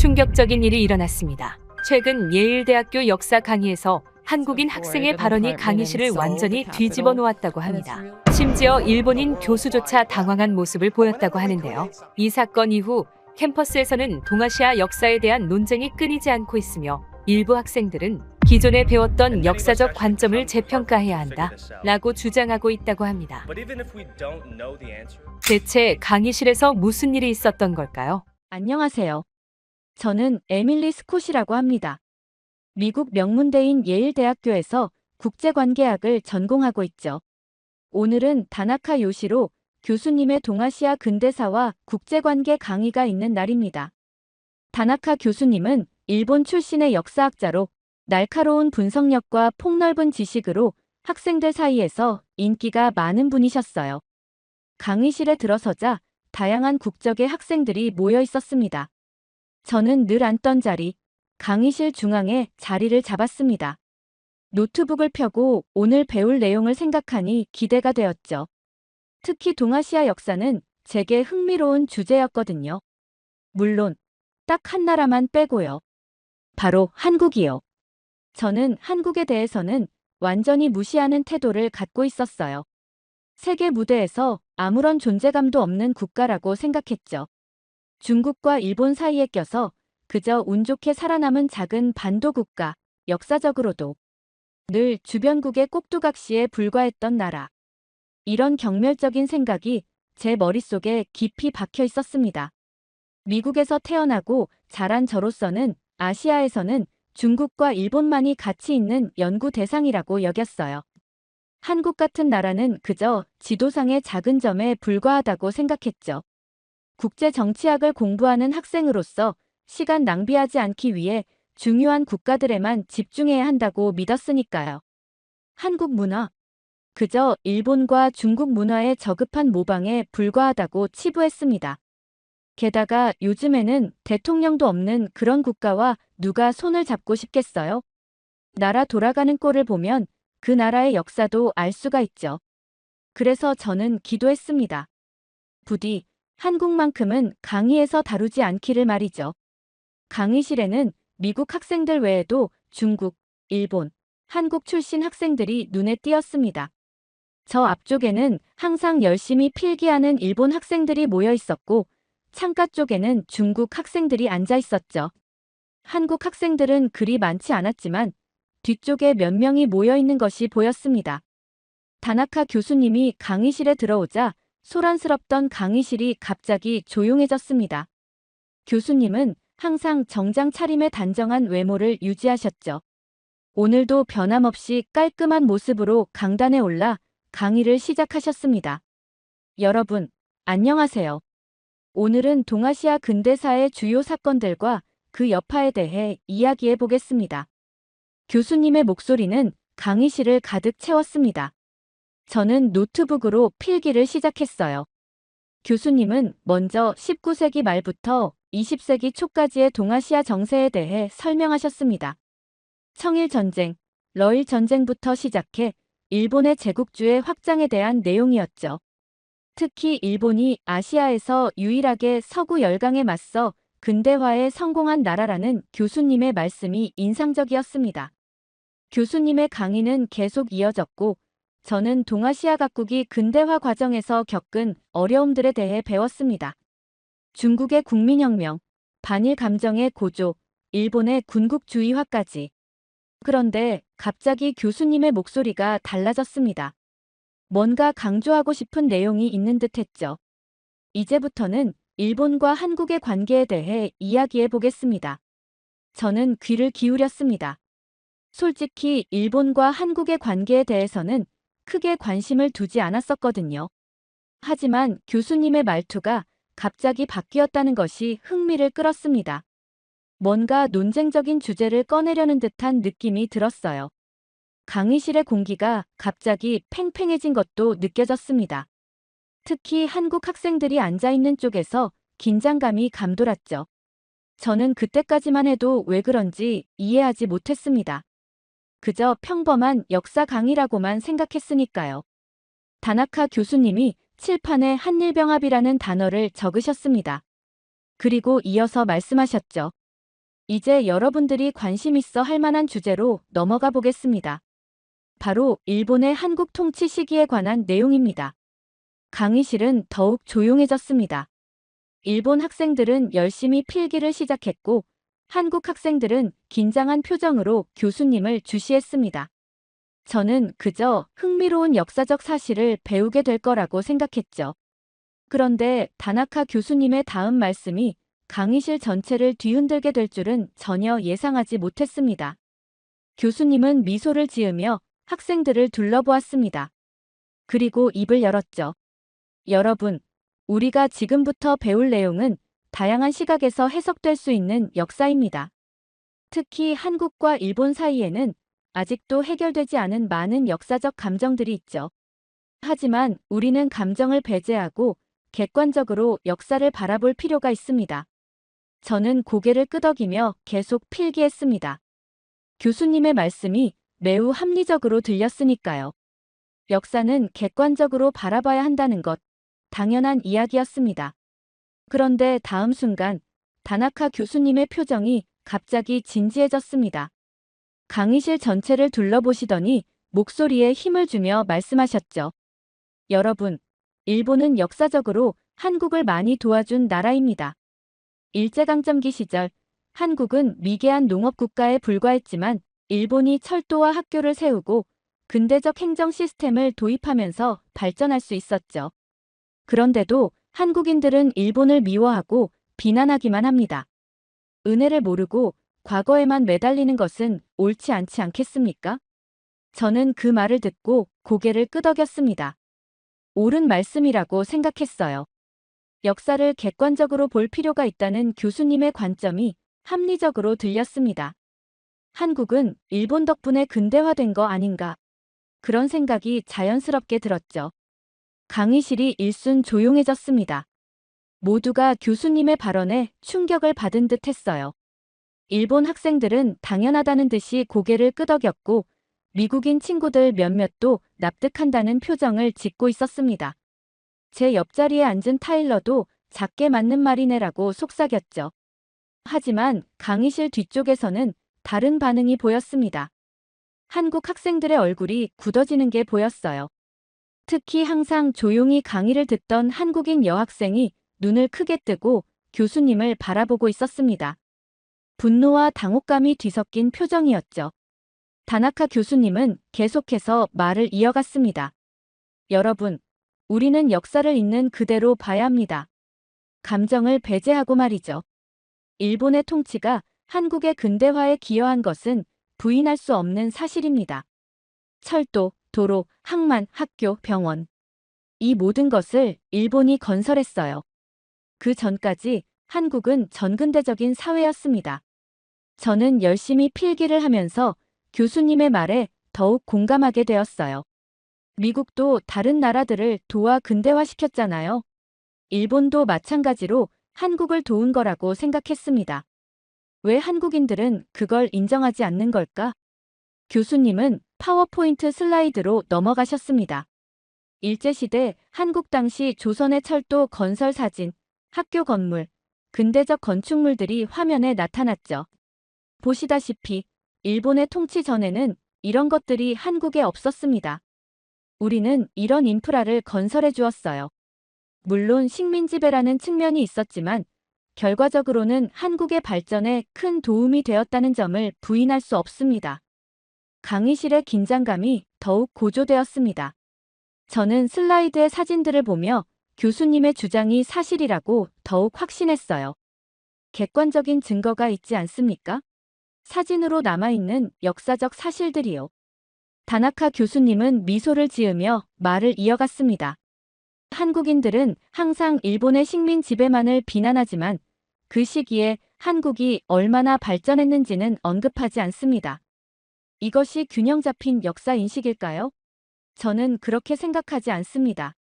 충격적인 일이 일어났습니다. 최근 예일대학교 역사 강의에서 한국인 학생의 발언이 강의실을 완전히 뒤집어 놓았다고 합니다. 심지어 일본인 교수조차 당황한 모습을 보였다고 하는데요. 이 사건 이후 캠퍼스에서는 동아시아 역사에 대한 논쟁이 끊이지 않고 있으며 일부 학생들은 기존에 배웠던 역사적 관점을 재평가해야 한다라고 주장하고 있다고 합니다. 대체 강의실에서 무슨 일이 있었던 걸까요? 안녕하세요. 저는 에밀리 스콧이라고 합니다. 미국 명문대인 예일대학교에서 국제관계학을 전공하고 있죠. 오늘은 다나카 요시로 교수님의 동아시아 근대사와 국제관계 강의가 있는 날입니다. 다나카 교수님은 일본 출신의 역사학자로 날카로운 분석력과 폭넓은 지식으로 학생들 사이에서 인기가 많은 분이셨어요. 강의실에 들어서자 다양한 국적의 학생들이 모여 있었습니다. 저는 늘 앉던 자리, 강의실 중앙에 자리를 잡았습니다. 노트북을 펴고 오늘 배울 내용을 생각하니 기대가 되었죠. 특히 동아시아 역사는 제게 흥미로운 주제였거든요. 물론 딱 한 나라만 빼고요. 바로 한국이요. 저는 한국에 대해서는 완전히 무시하는 태도를 갖고 있었어요. 세계 무대에서 아무런 존재감도 없는 국가라고 생각했죠. 중국과 일본 사이에 껴서 그저 운 좋게 살아남은 작은 반도 국가, 역사적으로도 늘 주변국의 꼭두각시에 불과했던 나라. 이런 경멸적인 생각이 제 머릿속에 깊이 박혀 있었습니다. 미국에서 태어나고 자란 저로서는 아시아에서는 중국과 일본만이 가치 있는 연구 대상이라고 여겼어요. 한국 같은 나라는 그저 지도상의 작은 점에 불과하다고 생각했죠. 국제 정치학을 공부하는 학생으로서 시간 낭비하지 않기 위해 중요한 국가들에만 집중해야 한다고 믿었으니까요. 한국 문화, 그저 일본과 중국 문화에 저급한 모방에 불과하다고 치부했습니다. 게다가 요즘에는 대통령도 없는 그런 국가와 누가 손을 잡고 싶겠어요? 나라 돌아가는 꼴을 보면 그 나라의 역사도 알 수가 있죠. 그래서 저는 기도했습니다. 부디 한국만큼은 강의에서 다루지 않기를 말이죠. 강의실에는 미국 학생들 외에도 중국, 일본, 한국 출신 학생들이 눈에 띄었습니다. 저 앞쪽에는 항상 열심히 필기하는 일본 학생들이 모여 있었고 창가 쪽에는 중국 학생들이 앉아 있었죠. 한국 학생들은 그리 많지 않았지만 뒤쪽에 몇 명이 모여 있는 것이 보였습니다. 다나카 교수님이 강의실에 들어오자 소란스럽던 강의실이 갑자기 조용해졌습니다. 교수님은 항상 정장 차림의 단정한 외모를 유지하셨죠. 오늘도 변함없이 깔끔한 모습으로 강단에 올라 강의를 시작하셨습니다. 여러분, 안녕하세요. 오늘은 동아시아 근대사의 주요 사건들과 그 여파에 대해 이야기해 보겠습니다. 교수님의 목소리는 강의실을 가득 채웠습니다. 저는 노트북으로 필기를 시작했어요. 교수님은 먼저 19세기 말부터 20세기 초까지의 동아시아 정세에 대해 설명하셨습니다. 청일전쟁, 러일전쟁부터 시작해 일본의 제국주의 확장에 대한 내용이었죠. 특히 일본이 아시아에서 유일하게 서구 열강에 맞서 근대화에 성공한 나라라는 교수님의 말씀이 인상적이었습니다. 교수님의 강의는 계속 이어졌고 저는 동아시아 각국이 근대화 과정에서 겪은 어려움들에 대해 배웠습니다. 중국의 국민혁명, 반일 감정의 고조, 일본의 군국주의화까지. 그런데 갑자기 교수님의 목소리가 달라졌습니다. 뭔가 강조하고 싶은 내용이 있는 듯 했죠. 이제부터는 일본과 한국의 관계에 대해 이야기해 보겠습니다. 저는 귀를 기울였습니다. 솔직히 일본과 한국의 관계에 대해서는 크게 관심을 두지 않았었거든요. 하지만 교수님의 말투가 갑자기 바뀌었다는 것이 흥미를 끌었습니다. 뭔가 논쟁적인 주제를 꺼내려는 듯한 느낌이 들었어요. 강의실의 공기가 갑자기 팽팽해진 것도 느껴졌습니다. 특히 한국 학생들이 앉아있는 쪽에서 긴장감이 감돌았죠. 저는 그때까지만 해도 왜 그런지 이해하지 못했습니다. 그저 평범한 역사 강의라고만 생각했으니까요. 다나카 교수님이 칠판에 한일병합이라는 단어를 적으셨습니다. 그리고 이어서 말씀하셨죠. 이제 여러분들이 관심 있어 할 만한 주제로 넘어가 보겠습니다. 바로 일본의 한국 통치 시기에 관한 내용입니다. 강의실은 더욱 조용해졌습니다. 일본 학생들은 열심히 필기를 시작했고 한국 학생들은 긴장한 표정으로 교수님을 주시했습니다. 저는 그저 흥미로운 역사적 사실을 배우게 될 거라고 생각했죠. 그런데 다나카 교수님의 다음 말씀이 강의실 전체를 뒤흔들게 될 줄은 전혀 예상하지 못했습니다. 교수님은 미소를 지으며 학생들을 둘러보았습니다. 그리고 입을 열었죠. 여러분, 우리가 지금부터 배울 내용은 다양한 시각에서 해석될 수 있는 역사입니다. 특히 한국과 일본 사이에는 아직도 해결되지 않은 많은 역사적 감정들이 있죠. 하지만 우리는 감정을 배제하고 객관적으로 역사를 바라볼 필요가 있습니다. 저는 고개를 끄덕이며 계속 필기했습니다. 교수님의 말씀이 매우 합리적으로 들렸으니까요. 역사는 객관적으로 바라봐야 한다는 것, 당연한 이야기였습니다. 그런데 다음 순간 다나카 교수님의 표정이 갑자기 진지해졌습니다. 강의실 전체를 둘러보시더니 목소리에 힘을 주며 말씀하셨죠. 여러분, 일본은 역사적으로 한국을 많이 도와준 나라입니다. 일제강점기 시절 한국은 미개한 농업국가에 불과했지만 일본이 철도와 학교를 세우고 근대적 행정 시스템을 도입하면서 발전할 수 있었죠. 그런데도 한국인들은 일본을 미워하고 비난하기만 합니다. 은혜를 모르고 과거에만 매달리는 것은 옳지 않지 않겠습니까? 저는 그 말을 듣고 고개를 끄덕였습니다. 옳은 말씀이라고 생각했어요. 역사를 객관적으로 볼 필요가 있다는 교수님의 관점이 합리적으로 들렸습니다. 한국은 일본 덕분에 근대화된 거 아닌가? 그런 생각이 자연스럽게 들었죠. 강의실이 일순 조용해졌습니다. 모두가 교수님의 발언에 충격을 받은 듯 했어요. 일본 학생들은 당연하다는 듯이 고개를 끄덕였고 미국인 친구들 몇몇도 납득한다는 표정을 짓고 있었습니다. 제 옆자리에 앉은 타일러도 작게 맞는 말이네라고 속삭였죠. 하지만 강의실 뒤쪽에서는 다른 반응이 보였습니다. 한국 학생들의 얼굴이 굳어지는 게 보였어요. 특히 항상 조용히 강의를 듣던 한국인 여학생이 눈을 크게 뜨고 교수님을 바라보고 있었습니다. 분노와 당혹감이 뒤섞인 표정이었죠. 다나카 교수님은 계속해서 말을 이어갔습니다. 여러분, 우리는 역사를 있는 그대로 봐야 합니다. 감정을 배제하고 말이죠. 일본의 통치가 한국의 근대화에 기여한 것은 부인할 수 없는 사실입니다. 철도, 도로, 항만, 학교, 병원. 이 모든 것을 일본이 건설했어요. 그 전까지 한국은 전근대적인 사회였습니다. 저는 열심히 필기를 하면서 교수님의 말에 더욱 공감하게 되었어요. 미국도 다른 나라들을 도와 근대화시켰잖아요. 일본도 마찬가지로 한국을 도운 거라고 생각했습니다. 왜 한국인들은 그걸 인정하지 않는 걸까? 교수님은 파워포인트 슬라이드로 넘어가셨습니다. 일제시대 한국 당시 조선의 철도 건설 사진, 학교 건물, 근대적 건축물들이 화면에 나타났죠. 보시다시피 일본의 통치 전에는 이런 것들이 한국에 없었습니다. 우리는 이런 인프라를 건설해 주었어요. 물론 식민지배라는 측면이 있었지만 결과적으로는 한국의 발전에 큰 도움이 되었다는 점을 부인할 수 없습니다. 강의실의 긴장감이 더욱 고조되었습니다. 저는 슬라이드의 사진들을 보며 교수님의 주장이 사실이라고 더욱 확신했어요. 객관적인 증거가 있지 않습니까? 사진으로 남아있는 역사적 사실들이요. 다나카 교수님은 미소를 지으며 말을 이어갔습니다. 한국인들은 항상 일본의 식민 지배만을 비난하지만 그 시기에 한국이 얼마나 발전했는지는 언급하지 않습니다. 이것이 균형 잡힌 역사 인식일까요? 저는 그렇게 생각하지 않습니다.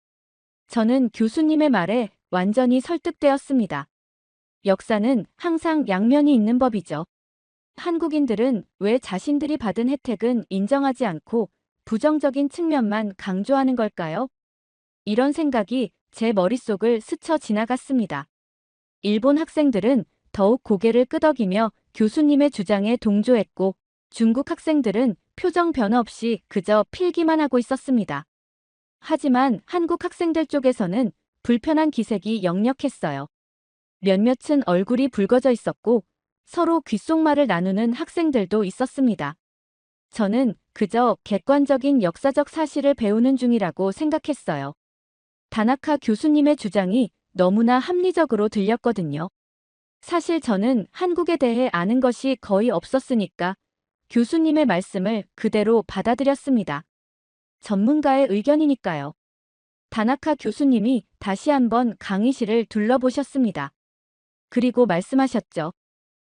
저는 교수님의 말에 완전히 설득되었습니다. 역사는 항상 양면이 있는 법이죠. 한국인들은 왜 자신들이 받은 혜택은 인정하지 않고 부정적인 측면만 강조하는 걸까요? 이런 생각이 제 머릿속을 스쳐 지나갔습니다. 일본 학생들은 더욱 고개를 끄덕이며 교수님의 주장에 동조했고 중국 학생들은 표정 변화 없이 그저 필기만 하고 있었습니다. 하지만 한국 학생들 쪽에서는 불편한 기색이 역력했어요. 몇몇은 얼굴이 붉어져 있었고 서로 귓속말을 나누는 학생들도 있었습니다. 저는 그저 객관적인 역사적 사실을 배우는 중이라고 생각했어요. 다나카 교수님의 주장이 너무나 합리적으로 들렸거든요. 사실 저는 한국에 대해 아는 것이 거의 없었으니까 교수님의 말씀을 그대로 받아들였습니다. 전문가의 의견이니까요. 다나카 교수님이 다시 한번 강의실을 둘러보셨습니다. 그리고 말씀하셨죠.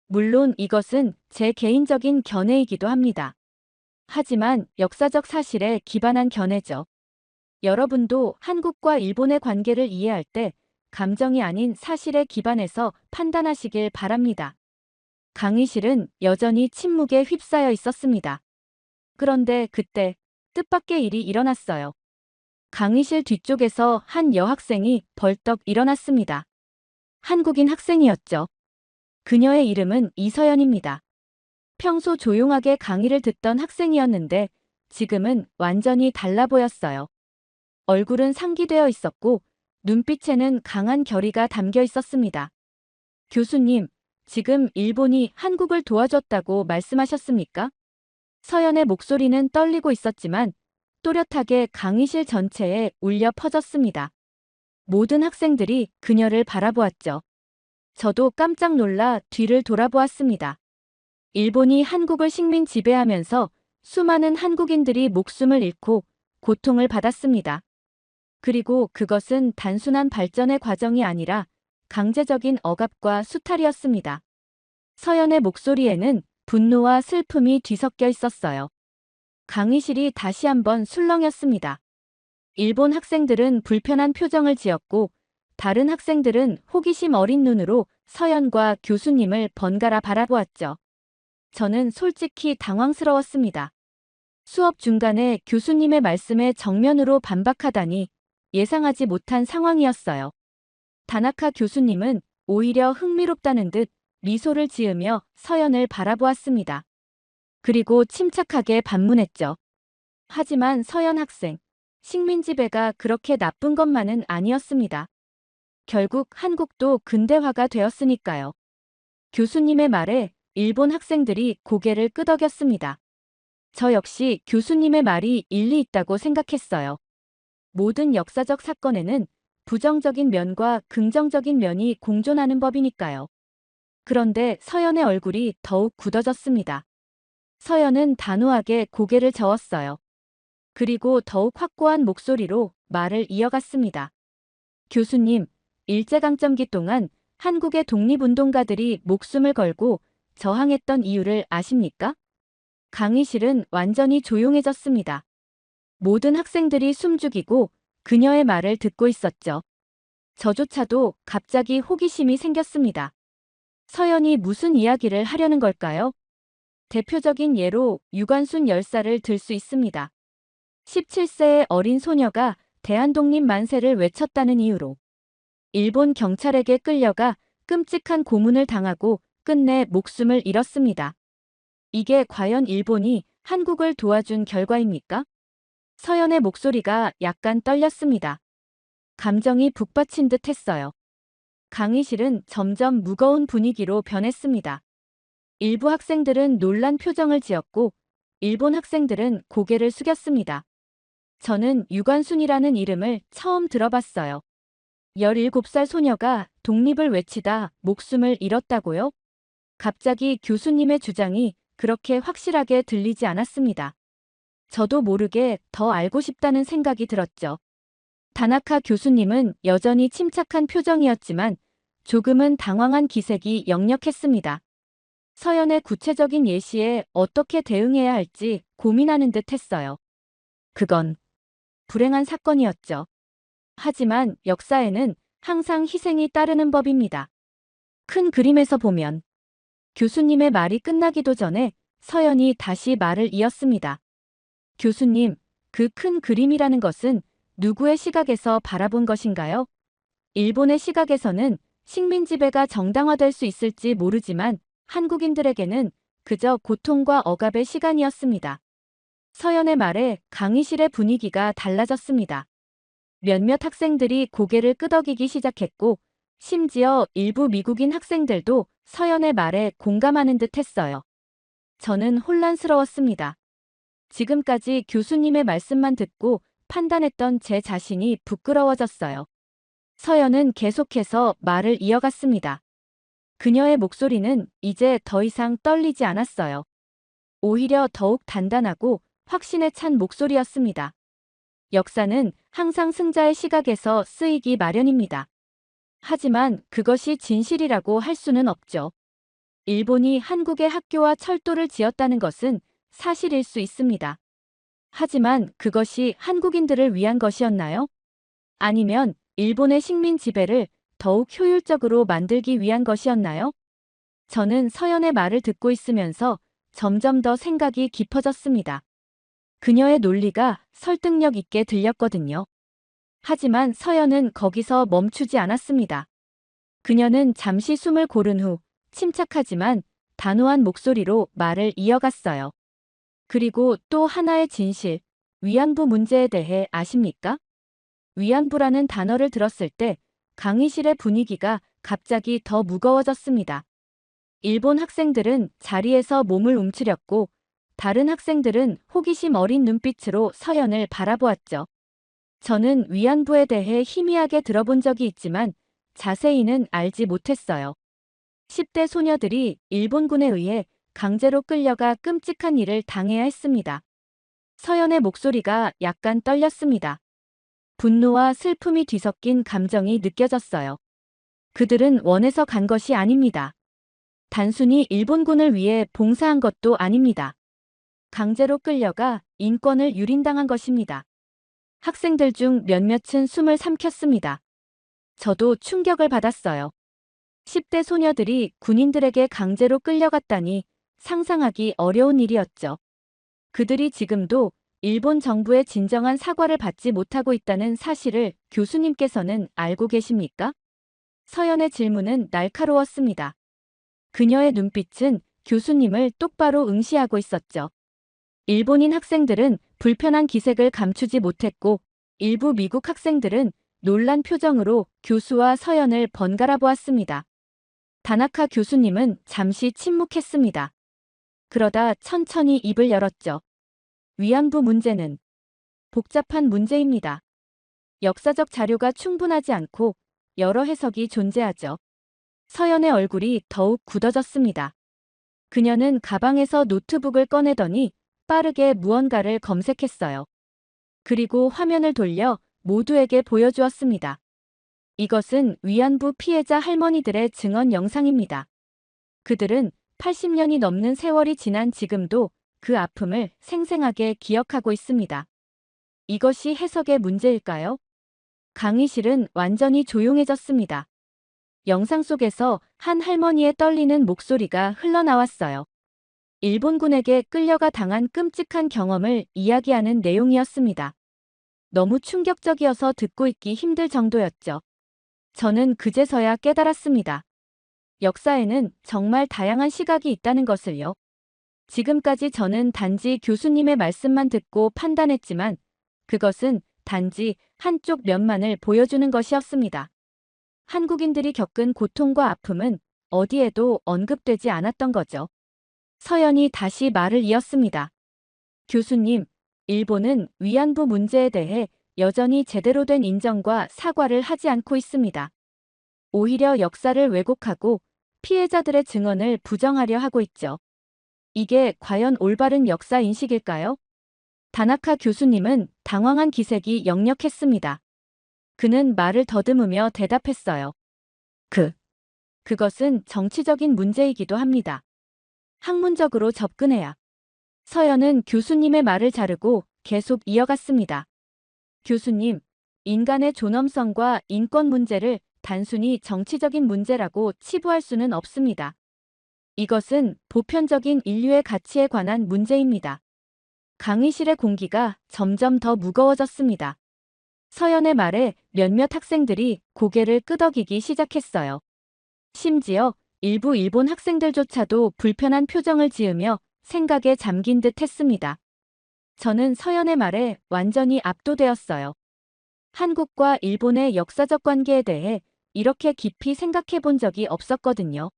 물론 이것은 제 개인적인 견해이기도 합니다. 하지만 역사적 사실에 기반한 견해죠. 여러분도 한국과 일본의 관계를 이해할 때 감정이 아닌 사실에 기반해서 판단하시길 바랍니다. 강의실은 여전히 침묵에 휩싸여 있었습니다. 그런데 그때 뜻밖의 일이 일어났어요. 강의실 뒤쪽에서 한 여학생이 벌떡 일어났습니다. 한국인 학생이었죠. 그녀의 이름은 이서연입니다. 평소 조용하게 강의를 듣던 학생이었는데 지금은 완전히 달라 보였어요. 얼굴은 상기되어 있었고 눈빛에는 강한 결의가 담겨 있었습니다. 교수님, 지금 일본이 한국을 도와줬다고 말씀하셨습니까? 서연의 목소리는 떨리고 있었지만 또렷하게 강의실 전체에 울려 퍼졌습니다. 모든 학생들이 그녀를 바라보았죠. 저도 깜짝 놀라 뒤를 돌아보았습니다. 일본이 한국을 식민 지배하면서 수많은 한국인들이 목숨을 잃고 고통을 받았습니다. 그리고 그것은 단순한 발전의 과정이 아니라 강제적인 억압과 수탈이었습니다. 서연의 목소리에는 분노와 슬픔이 뒤섞여 있었어요. 강의실이 다시 한번 술렁였습니다. 일본 학생들은 불편한 표정을 지었고 다른 학생들은 호기심 어린 눈으로 서연과 교수님을 번갈아 바라보았죠. 저는 솔직히 당황스러웠습니다. 수업 중간에 교수님의 말씀에 정면으로 반박하다니 예상하지 못한 상황이었어요. 다나카 교수님은 오히려 흥미롭다는 듯 미소를 지으며 서연을 바라보았습니다. 그리고 침착하게 반문했죠. 하지만 서연 학생, 식민 지배가 그렇게 나쁜 것만은 아니었습니다. 결국 한국도 근대화가 되었으니까요. 교수님의 말에 일본 학생들이 고개를 끄덕였습니다. 저 역시 교수님의 말이 일리 있다고 생각했어요. 모든 역사적 사건에는 부정적인 면과 긍정적인 면이 공존하는 법이니까요. 그런데 서연의 얼굴이 더욱 굳어졌습니다. 서연은 단호하게 고개를 저었어요. 그리고 더욱 확고한 목소리로 말을 이어갔습니다. 교수님, 일제강점기 동안 한국의 독립운동가들이 목숨을 걸고 저항했던 이유를 아십니까? 강의실은 완전히 조용해졌습니다. 모든 학생들이 숨죽이고 그녀의 말을 듣고 있었죠. 저조차도 갑자기 호기심이 생겼습니다. 서연이 무슨 이야기를 하려는 걸까요? 대표적인 예로 유관순 열사를 들 수 있습니다. 17세의 어린 소녀가 대한독립 만세를 외쳤다는 이유로 일본 경찰에게 끌려가 끔찍한 고문을 당하고 끝내 목숨을 잃었습니다. 이게 과연 일본이 한국을 도와준 결과입니까? 서연의 목소리가 약간 떨렸습니다. 감정이 북받친 듯 했어요. 강의실은 점점 무거운 분위기로 변했습니다. 일부 학생들은 놀란 표정을 지었고 일본 학생들은 고개를 숙였습니다. 저는 유관순이라는 이름을 처음 들어봤어요. 17살 소녀가 독립을 외치다 목숨을 잃었다고요? 갑자기 교수님의 주장이 그렇게 확실하게 들리지 않았습니다. 저도 모르게 더 알고 싶다는 생각이 들었죠. 다나카 교수님은 여전히 침착한 표정이었지만 조금은 당황한 기색이 역력했습니다. 서연의 구체적인 예시에 어떻게 대응해야 할지 고민하는 듯 했어요. 그건 불행한 사건이었죠. 하지만 역사에는 항상 희생이 따르는 법입니다. 큰 그림에서 보면 교수님의 말이 끝나기도 전에 서연이 다시 말을 이었습니다. 교수님, 그 큰 그림이라는 것은 누구의 시각에서 바라본 것인가요? 일본의 시각에서는 식민 지배가 정당화될 수 있을지 모르지만 한국인들에게는 그저 고통과 억압의 시간이었습니다. 서연의 말에 강의실의 분위기가 달라졌습니다. 몇몇 학생들이 고개를 끄덕이기 시작했고, 심지어 일부 미국인 학생들도 서연의 말에 공감하는 듯 했어요. 저는 혼란스러웠습니다. 지금까지 교수님의 말씀만 듣고 판단했던 제 자신이 부끄러워졌어요. 서연은 계속해서 말을 이어갔습니다. 그녀의 목소리는 이제 더 이상 떨리지 않았어요. 오히려 더욱 단단하고 확신에 찬 목소리였습니다. 역사는 항상 승자의 시각에서 쓰이기 마련입니다. 하지만 그것이 진실이라고 할 수는 없죠. 일본이 한국에 학교와 철도를 지었다는 것은 사실일 수 있습니다. 하지만 그것이 한국인들을 위한 것이었나요? 아니면 일본의 식민 지배를 더욱 효율적으로 만들기 위한 것이었나요? 저는 서연의 말을 듣고 있으면서 점점 더 생각이 깊어졌습니다. 그녀의 논리가 설득력 있게 들렸거든요. 하지만 서연은 거기서 멈추지 않았습니다. 그녀는 잠시 숨을 고른 후 침착하지만 단호한 목소리로 말을 이어갔어요. 그리고 또 하나의 진실, 위안부 문제에 대해 아십니까? 위안부라는 단어를 들었을 때 강의실의 분위기가 갑자기 더 무거워졌습니다. 일본 학생들은 자리에서 몸을 움츠렸고 다른 학생들은 호기심 어린 눈빛으로 서연을 바라보았죠. 저는 위안부에 대해 희미하게 들어본 적이 있지만 자세히는 알지 못했어요. 10대 소녀들이 일본군에 의해 강제로 끌려가 끔찍한 일을 당해야 했습니다. 서연의 목소리가 약간 떨렸습니다. 분노와 슬픔이 뒤섞인 감정이 느껴졌어요. 그들은 원해서 간 것이 아닙니다. 단순히 일본군을 위해 봉사한 것도 아닙니다. 강제로 끌려가 인권을 유린당한 것입니다. 학생들 중 몇몇은 숨을 삼켰습니다. 저도 충격을 받았어요. 10대 소녀들이 군인들에게 강제로 끌려갔다니 상상하기 어려운 일이었죠. 그들이 지금도 일본 정부의 진정한 사과를 받지 못하고 있다는 사실을 교수님께서는 알고 계십니까? 서연의 질문은 날카로웠습니다. 그녀의 눈빛은 교수님을 똑바로 응시하고 있었죠. 일본인 학생들은 불편한 기색을 감추지 못했고 일부 미국 학생들은 놀란 표정으로 교수와 서연을 번갈아 보았습니다. 다나카 교수님은 잠시 침묵했습니다. 그러다 천천히 입을 열었죠. 위안부 문제는 복잡한 문제입니다. 역사적 자료가 충분하지 않고 여러 해석이 존재하죠. 서연의 얼굴이 더욱 굳어졌습니다. 그녀는 가방에서 노트북을 꺼내더니 빠르게 무언가를 검색했어요. 그리고 화면을 돌려 모두에게 보여주었습니다. 이것은 위안부 피해자 할머니들의 증언 영상입니다. 그들은 80년이 넘는 세월이 지난 지금도 그 아픔을 생생하게 기억하고 있습니다. 이것이 해석의 문제일까요? 강의실은 완전히 조용해졌습니다. 영상 속에서 한 할머니의 떨리는 목소리가 흘러나왔어요. 일본군에게 끌려가 당한 끔찍한 경험을 이야기하는 내용이었습니다. 너무 충격적이어서 듣고 있기 힘들 정도였죠. 저는 그제서야 깨달았습니다. 역사에는 정말 다양한 시각이 있다는 것을요. 지금까지 저는 단지 교수님의 말씀만 듣고 판단했지만 그것은 단지 한쪽 면만을 보여주는 것이었습니다. 한국인들이 겪은 고통과 아픔은 어디에도 언급되지 않았던 거죠. 서연이 다시 말을 이었습니다. 교수님, 일본은 위안부 문제에 대해 여전히 제대로 된 인정과 사과를 하지 않고 있습니다. 오히려 역사를 왜곡하고 피해자들의 증언을 부정하려 하고 있죠. 이게 과연 올바른 역사 인식일까요? 다나카 교수님은 당황한 기색이 역력했습니다. 그는 말을 더듬으며 대답했어요. 그것은 정치적인 문제이기도 합니다. 학문적으로 접근해야. 서연은 교수님의 말을 자르고 계속 이어갔습니다. 교수님, 인간의 존엄성과 인권 문제를 단순히 정치적인 문제라고 치부할 수는 없습니다. 이것은 보편적인 인류의 가치에 관한 문제입니다. 강의실의 공기가 점점 더 무거워졌습니다. 서연의 말에 몇몇 학생들이 고개를 끄덕이기 시작했어요. 심지어 일부 일본 학생들조차도 불편한 표정을 지으며 생각에 잠긴 듯 했습니다. 저는 서연의 말에 완전히 압도되었어요. 한국과 일본의 역사적 관계에 대해 이렇게 깊이 생각해 본 적이 없었거든요.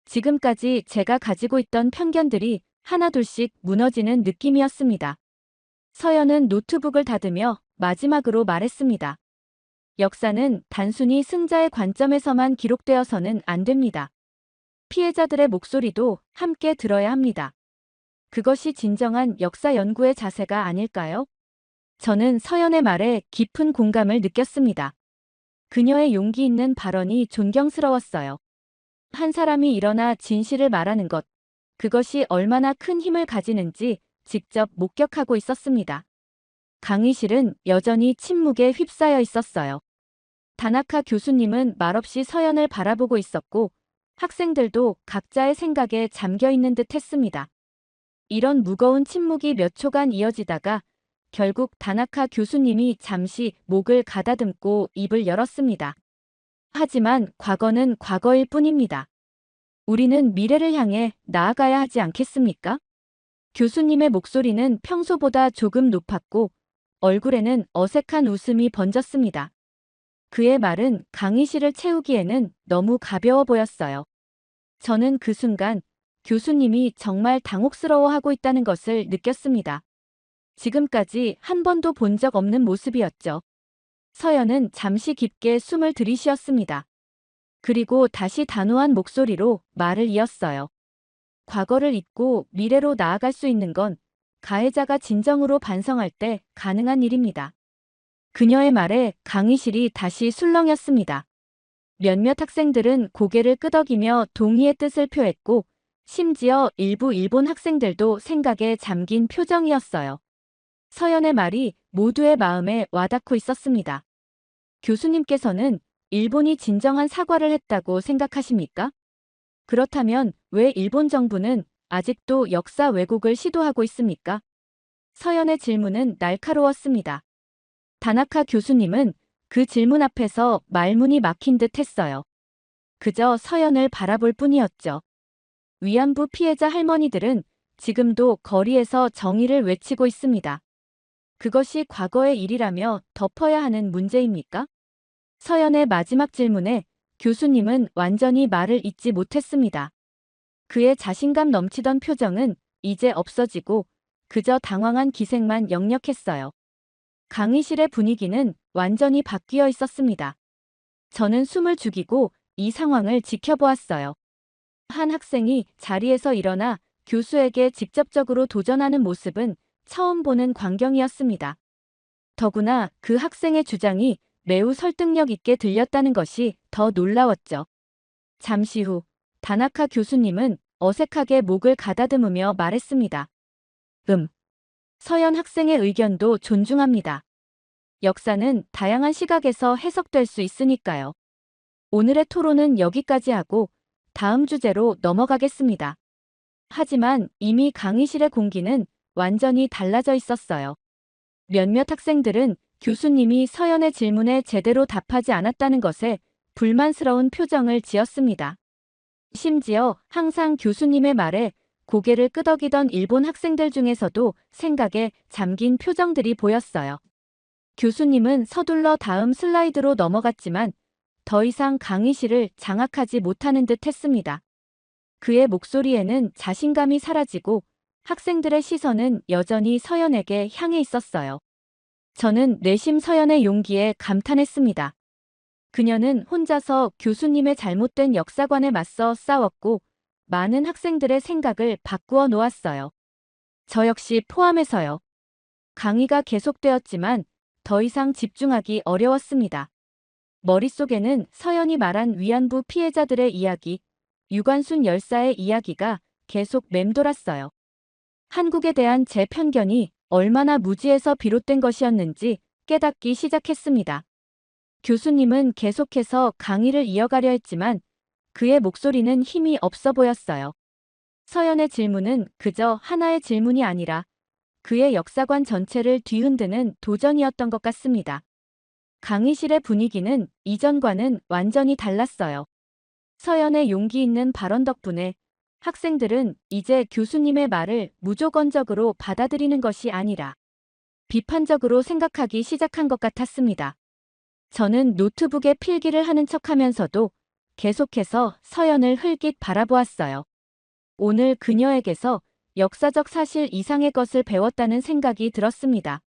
지금까지 제가 가지고 있던 편견들이 하나둘씩 무너지는 느낌이었습니다. 서연은 노트북을 닫으며 마지막으로 말했습니다. 역사는 단순히 승자의 관점에서만 기록되어서는 안 됩니다. 피해자들의 목소리도 함께 들어야 합니다. 그것이 진정한 역사 연구의 자세가 아닐까요? 저는 서연의 말에 깊은 공감을 느꼈습니다. 그녀의 용기 있는 발언이 존경스러웠어요. 한 사람이 일어나 진실을 말하는 것, 그것이 얼마나 큰 힘을 가지는지 직접 목격하고 있었습니다. 강의실은 여전히 침묵에 휩싸여 있었어요. 다나카 교수님은 말없이 서연을 바라보고 있었고 학생들도 각자의 생각에 잠겨 있는 듯 했습니다. 이런 무거운 침묵이 몇 초간 이어지다가 결국 다나카 교수님이 잠시 목을 가다듬고 입을 열었습니다. 하지만 과거는 과거일 뿐입니다. 우리는 미래를 향해 나아가야 하지 않겠습니까? 교수님의 목소리는 평소보다 조금 높았고 얼굴에는 어색한 웃음이 번졌습니다. 그의 말은 강의실을 채우기에는 너무 가벼워 보였어요. 저는 그 순간 교수님이 정말 당혹스러워하고 있다는 것을 느꼈습니다. 지금까지 한 번도 본 적 없는 모습이었죠. 서연은 잠시 깊게 숨을 들이쉬었습니다. 그리고 다시 단호한 목소리로 말을 이었어요. 과거를 잊고 미래로 나아갈 수 있는 건 가해자가 진정으로 반성할 때 가능한 일입니다. 그녀의 말에 강의실이 다시 술렁였습니다. 몇몇 학생들은 고개를 끄덕이며 동의의 뜻을 표했고 심지어 일부 일본 학생들도 생각에 잠긴 표정이었어요. 서연의 말이 모두의 마음에 와닿고 있었습니다. 교수님께서는 일본이 진정한 사과를 했다고 생각하십니까? 그렇다면 왜 일본 정부는 아직도 역사 왜곡을 시도하고 있습니까? 서연의 질문은 날카로웠습니다. 다나카 교수님은 그 질문 앞에서 말문이 막힌 듯 했어요. 그저 서연을 바라볼 뿐이었죠. 위안부 피해자 할머니들은 지금도 거리에서 정의를 외치고 있습니다. 그것이 과거의 일이라며 덮어야 하는 문제입니까? 서연의 마지막 질문에 교수님은 완전히 말을 잇지 못했습니다. 그의 자신감 넘치던 표정은 이제 없어지고 그저 당황한 기색만 역력했어요. 강의실의 분위기는 완전히 바뀌어 있었습니다. 저는 숨을 죽이고 이 상황을 지켜보았어요. 한 학생이 자리에서 일어나 교수에게 직접적으로 도전하는 모습은 처음 보는 광경이었습니다. 더구나 그 학생의 주장이 매우 설득력 있게 들렸다는 것이 더 놀라웠죠. 잠시 후 다나카 교수님은 어색하게 목을 가다듬으며 말했습니다. 서연 학생의 의견도 존중합니다. 역사는 다양한 시각에서 해석될 수 있으니까요. 오늘의 토론은 여기까지 하고 다음 주제로 넘어가겠습니다. 하지만 이미 강의실의 공기는 완전히 달라져 있었어요. 몇몇 학생들은 교수님이 서연의 질문에 제대로 답하지 않았다는 것에 불만스러운 표정을 지었습니다. 심지어 항상 교수님의 말에 고개를 끄덕이던 일본 학생들 중에서도 생각에 잠긴 표정들이 보였어요. 교수님은 서둘러 다음 슬라이드로 넘어갔지만 더 이상 강의실을 장악하지 못하는 듯 했습니다. 그의 목소리에는 자신감이 사라지고 학생들의 시선은 여전히 서연에게 향해 있었어요. 저는 내심 서연의 용기에 감탄했습니다. 그녀는 혼자서 교수님의 잘못된 역사관에 맞서 싸웠고 많은 학생들의 생각을 바꾸어 놓았어요. 저 역시 포함해서요. 강의가 계속되었지만 더 이상 집중하기 어려웠습니다. 머릿속에는 서연이 말한 위안부 피해자들의 이야기, 유관순 열사의 이야기가 계속 맴돌았어요. 한국에 대한 제 편견이 얼마나 무지에서 비롯된 것이었는지 깨닫기 시작했습니다. 교수님은 계속해서 강의를 이어가려 했지만 그의 목소리는 힘이 없어 보였어요. 서연의 질문은 그저 하나의 질문이 아니라 그의 역사관 전체를 뒤흔드는 도전이었던 것 같습니다. 강의실의 분위기는 이전과는 완전히 달랐어요. 서연의 용기 있는 발언 덕분에 학생들은 이제 교수님의 말을 무조건적으로 받아들이는 것이 아니라 비판적으로 생각하기 시작한 것 같았습니다. 저는 노트북에 필기를 하는 척하면서도 계속해서 서연을 흘깃 바라보았어요. 오늘 그녀에게서 역사적 사실 이상의 것을 배웠다는 생각이 들었습니다.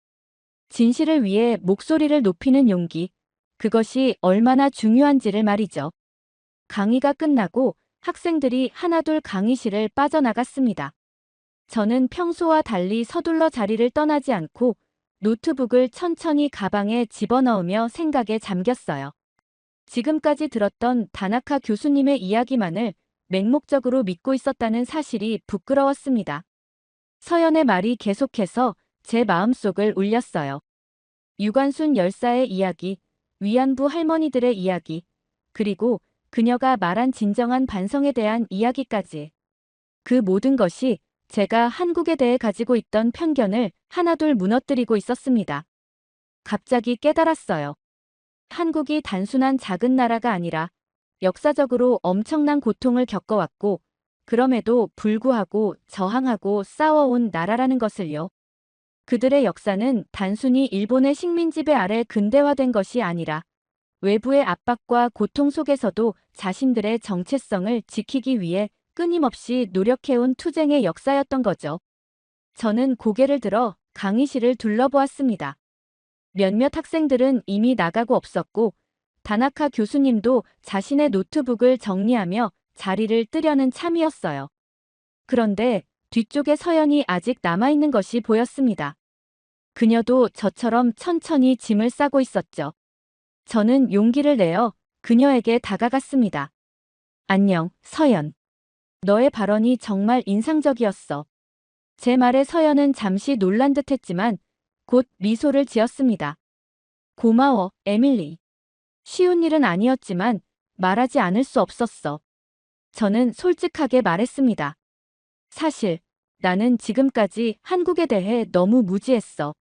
진실을 위해 목소리를 높이는 용기, 그것이 얼마나 중요한지를 말이죠. 강의가 끝나고 학생들이 하나둘 강의실을 빠져나갔습니다. 저는 평소와 달리 서둘러 자리를 떠나지 않고 노트북을 천천히 가방에 집어넣으며 생각에 잠겼어요. 지금까지 들었던 다나카 교수님의 이야기만을 맹목적으로 믿고 있었다는 사실이 부끄러웠습니다. 서연의 말이 계속해서 제 마음속을 울렸어요. 유관순 열사의 이야기, 위안부 할머니들의 이야기, 그리고 그녀가 말한 진정한 반성에 대한 이야기까지. 그 모든 것이 제가 한국에 대해 가지고 있던 편견을 하나둘 무너뜨리고 있었습니다. 갑자기 깨달았어요. 한국이 단순한 작은 나라가 아니라 역사적으로 엄청난 고통을 겪어왔고, 그럼에도 불구하고 저항하고 싸워온 나라라는 것을요. 그들의 역사는 단순히 일본의 식민 지배 아래 근대화된 것이 아니라 외부의 압박과 고통 속에서도 자신들의 정체성을 지키기 위해 끊임없이 노력해온 투쟁의 역사였던 거죠. 저는 고개를 들어 강의실을 둘러보았습니다. 몇몇 학생들은 이미 나가고 없었고, 다나카 교수님도 자신의 노트북을 정리하며 자리를 뜨려는 참이었어요. 그런데 뒤쪽에 서연이 아직 남아있는 것이 보였습니다. 그녀도 저처럼 천천히 짐을 싸고 있었죠. 저는 용기를 내어 그녀에게 다가갔습니다. 안녕, 서연. 너의 발언이 정말 인상적이었어. 제 말에 서연은 잠시 놀란 듯 했지만 곧 미소를 지었습니다. 고마워, 에밀리. 쉬운 일은 아니었지만 말하지 않을 수 없었어. 저는 솔직하게 말했습니다. 사실 나는 지금까지 한국에 대해 너무 무지했어.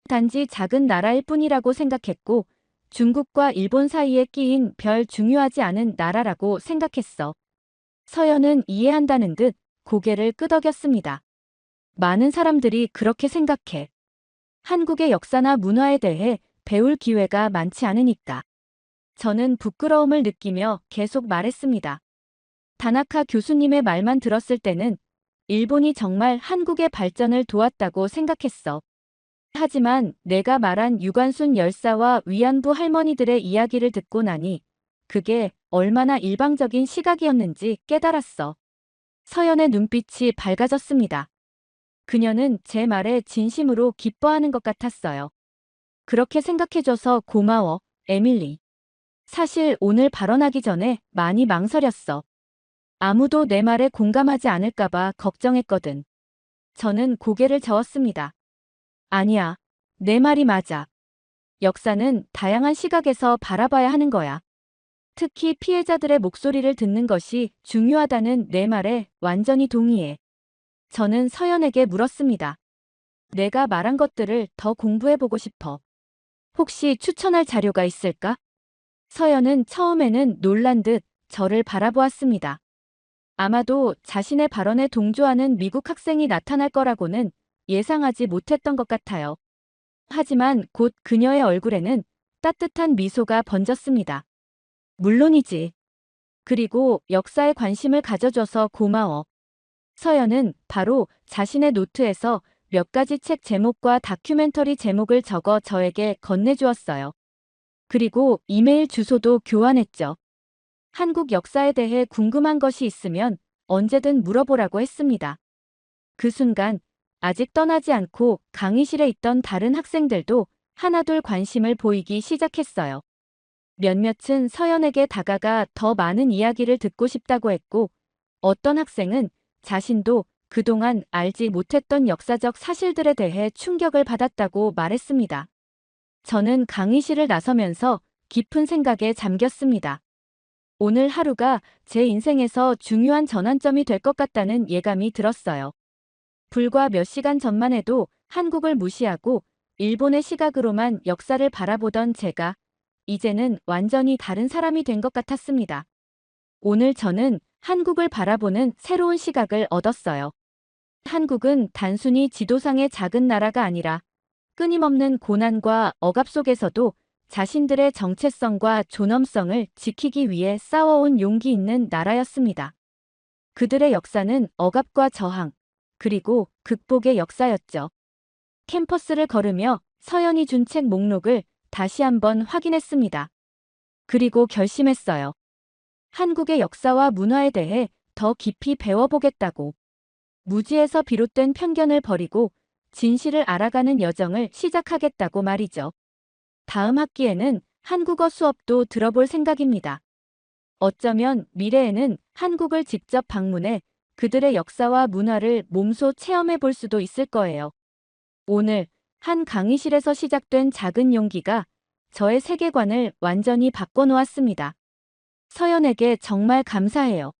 단지 작은 나라일 뿐이라고 생각했고 중국과 일본 사이에 끼인 별 중요하지 않은 나라라고 생각했어. 서연은 이해한다는 듯 고개를 끄덕였습니다. 많은 사람들이 그렇게 생각해. 한국의 역사나 문화에 대해 배울 기회가 많지 않으니까. 저는 부끄러움을 느끼며 계속 말했습니다. 다나카 교수님의 말만 들었을 때는 일본이 정말 한국의 발전을 도왔다고 생각했어. 하지만 내가 말한 유관순 열사와 위안부 할머니들의 이야기를 듣고 나니 그게 얼마나 일방적인 시각이었는지 깨달았어. 서연의 눈빛이 밝아졌습니다. 그녀는 제 말에 진심으로 기뻐하는 것 같았어요. 그렇게 생각해줘서 고마워, 에밀리. 사실 오늘 발언하기 전에 많이 망설였어. 아무도 내 말에 공감하지 않을까봐 걱정했거든. 저는 고개를 저었습니다. 아니야, 내 말이 맞아. 역사는 다양한 시각에서 바라봐야 하는 거야. 특히 피해자들의 목소리를 듣는 것이 중요하다는 내 말에 완전히 동의해. 저는 서연에게 물었습니다. 내가 말한 것들을 더 공부해보고 싶어. 혹시 추천할 자료가 있을까? 서연은 처음에는 놀란 듯 저를 바라보았습니다. 아마도 자신의 발언에 동조하는 미국 학생이 나타날 거라고는 예상하지 못했던 것 같아요. 하지만 곧 그녀의 얼굴에는 따뜻한 미소가 번졌습니다. 물론이지. 그리고 역사에 관심을 가져줘서 고마워. 서연은 바로 자신의 노트에서 몇 가지 책 제목과 다큐멘터리 제목을 적어 저에게 건네주었어요. 그리고 이메일 주소도 교환했죠. 한국 역사에 대해 궁금한 것이 있으면 언제든 물어보라고 했습니다. 그 순간 아직 떠나지 않고 강의실에 있던 다른 학생들도 하나둘 관심을 보이기 시작했어요. 몇몇은 서연에게 다가가 더 많은 이야기를 듣고 싶다고 했고, 어떤 학생은 자신도 그동안 알지 못했던 역사적 사실들에 대해 충격을 받았다고 말했습니다. 저는 강의실을 나서면서 깊은 생각에 잠겼습니다. 오늘 하루가 제 인생에서 중요한 전환점이 될 것 같다는 예감이 들었어요. 불과 몇 시간 전만 해도 한국을 무시하고 일본의 시각으로만 역사를 바라보던 제가 이제는 완전히 다른 사람이 된 것 같았습니다. 오늘 저는 한국을 바라보는 새로운 시각을 얻었어요. 한국은 단순히 지도상의 작은 나라가 아니라 끊임없는 고난과 억압 속에서도 자신들의 정체성과 존엄성을 지키기 위해 싸워온 용기 있는 나라였습니다. 그들의 역사는 억압과 저항, 그리고 극복의 역사였죠. 캠퍼스를 걸으며 서연이 준 책 목록을 다시 한번 확인했습니다. 그리고 결심했어요. 한국의 역사와 문화에 대해 더 깊이 배워보겠다고. 무지에서 비롯된 편견을 버리고 진실을 알아가는 여정을 시작하겠다고 말이죠. 다음 학기에는 한국어 수업도 들어볼 생각입니다. 어쩌면 미래에는 한국을 직접 방문해 그들의 역사와 문화를 몸소 체험해 볼 수도 있을 거예요. 오늘 한 강의실에서 시작된 작은 용기가 저의 세계관을 완전히 바꿔놓았습니다. 서연에게 정말 감사해요.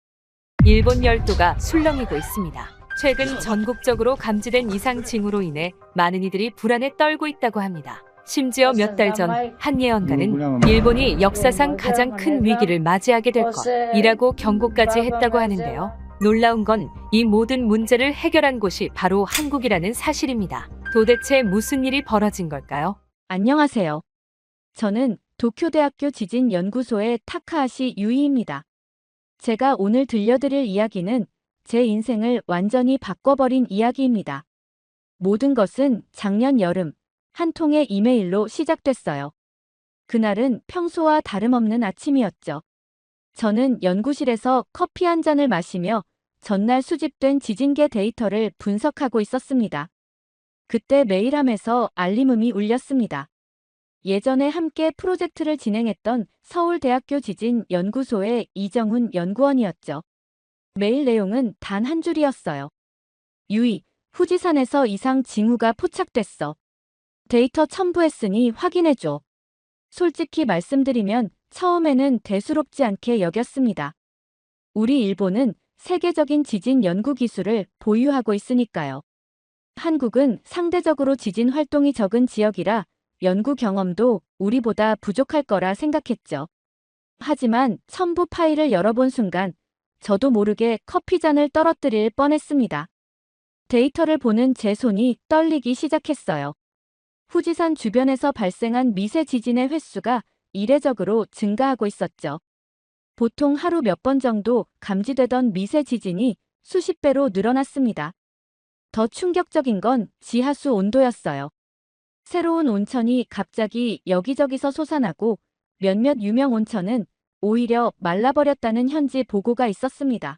일본 열도가 술렁이고 있습니다. 최근 전국적으로 감지된 이상 징후로 인해 많은 이들이 불안에 떨고 있다고 합니다. 심지어 몇 달 전 한 예언가는 일본이 역사상 가장 큰 위기를 맞이하게 될 것이라고 경고까지 했다고 하는데요. 놀라운 건 이 모든 문제를 해결한 곳이 바로 한국이라는 사실입니다. 도대체 무슨 일이 벌어진 걸까요? 안녕하세요. 저는 도쿄대학교 지진연구소의 타카하시 유이입니다. 제가 오늘 들려드릴 이야기는 제 인생을 완전히 바꿔버린 이야기입니다. 모든 것은 작년 여름 한 통의 이메일로 시작됐어요. 그날은 평소와 다름없는 아침이었죠. 저는 연구실에서 커피 한 잔을 마시며 전날 수집된 지진계 데이터를 분석하고 있었습니다. 그때 메일함에서 알림음이 울렸습니다. 예전에 함께 프로젝트를 진행했던 서울대학교 지진연구소의 이정훈 연구원이었죠. 메일 내용은 단 한 줄이었어요. 유이, 후지산에서 이상 징후가 포착됐어. 데이터 첨부했으니 확인해줘. 솔직히 말씀드리면 처음에는 대수롭지 않게 여겼습니다. 우리 일본은 세계적인 지진 연구 기술을 보유하고 있으니까요. 한국은 상대적으로 지진 활동이 적은 지역이라 연구 경험도 우리보다 부족할 거라 생각했죠. 하지만 첨부 파일을 열어본 순간 저도 모르게 커피잔을 떨어뜨릴 뻔했습니다. 데이터를 보는 제 손이 떨리기 시작했어요. 후지산 주변에서 발생한 미세 지진의 횟수가 이례적으로 증가하고 있었죠. 보통 하루 몇 번 정도 감지되던 미세 지진이 수십 배로 늘어났습니다. 더 충격적인 건 지하수 온도였어요. 새로운 온천이 갑자기 여기저기서 솟아나고 몇몇 유명 온천은 오히려 말라버렸다는 현지 보고가 있었습니다.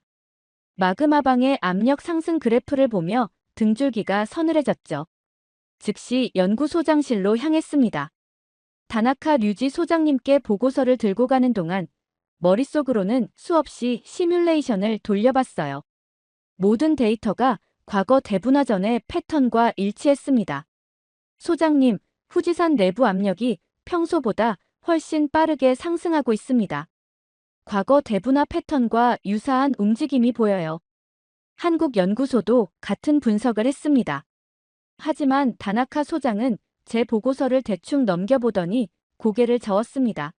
마그마방의 압력 상승 그래프를 보며 등줄기가 서늘해졌죠. 즉시 연구소장실로 향했습니다. 다나카 류지 소장님께 보고서를 들고 가는 동안 머릿속으로는 수없이 시뮬레이션을 돌려봤어요. 모든 데이터가 과거 대분화전의 패턴과 일치했습니다. 소장님, 후지산 내부 압력이 평소보다 훨씬 빠르게 상승하고 있습니다. 과거 대분화 패턴과 유사한 움직임이 보여요. 한국 연구소도 같은 분석을 했습니다. 하지만 다나카 소장은 제 보고서를 대충 넘겨보더니 고개를 저었습니다.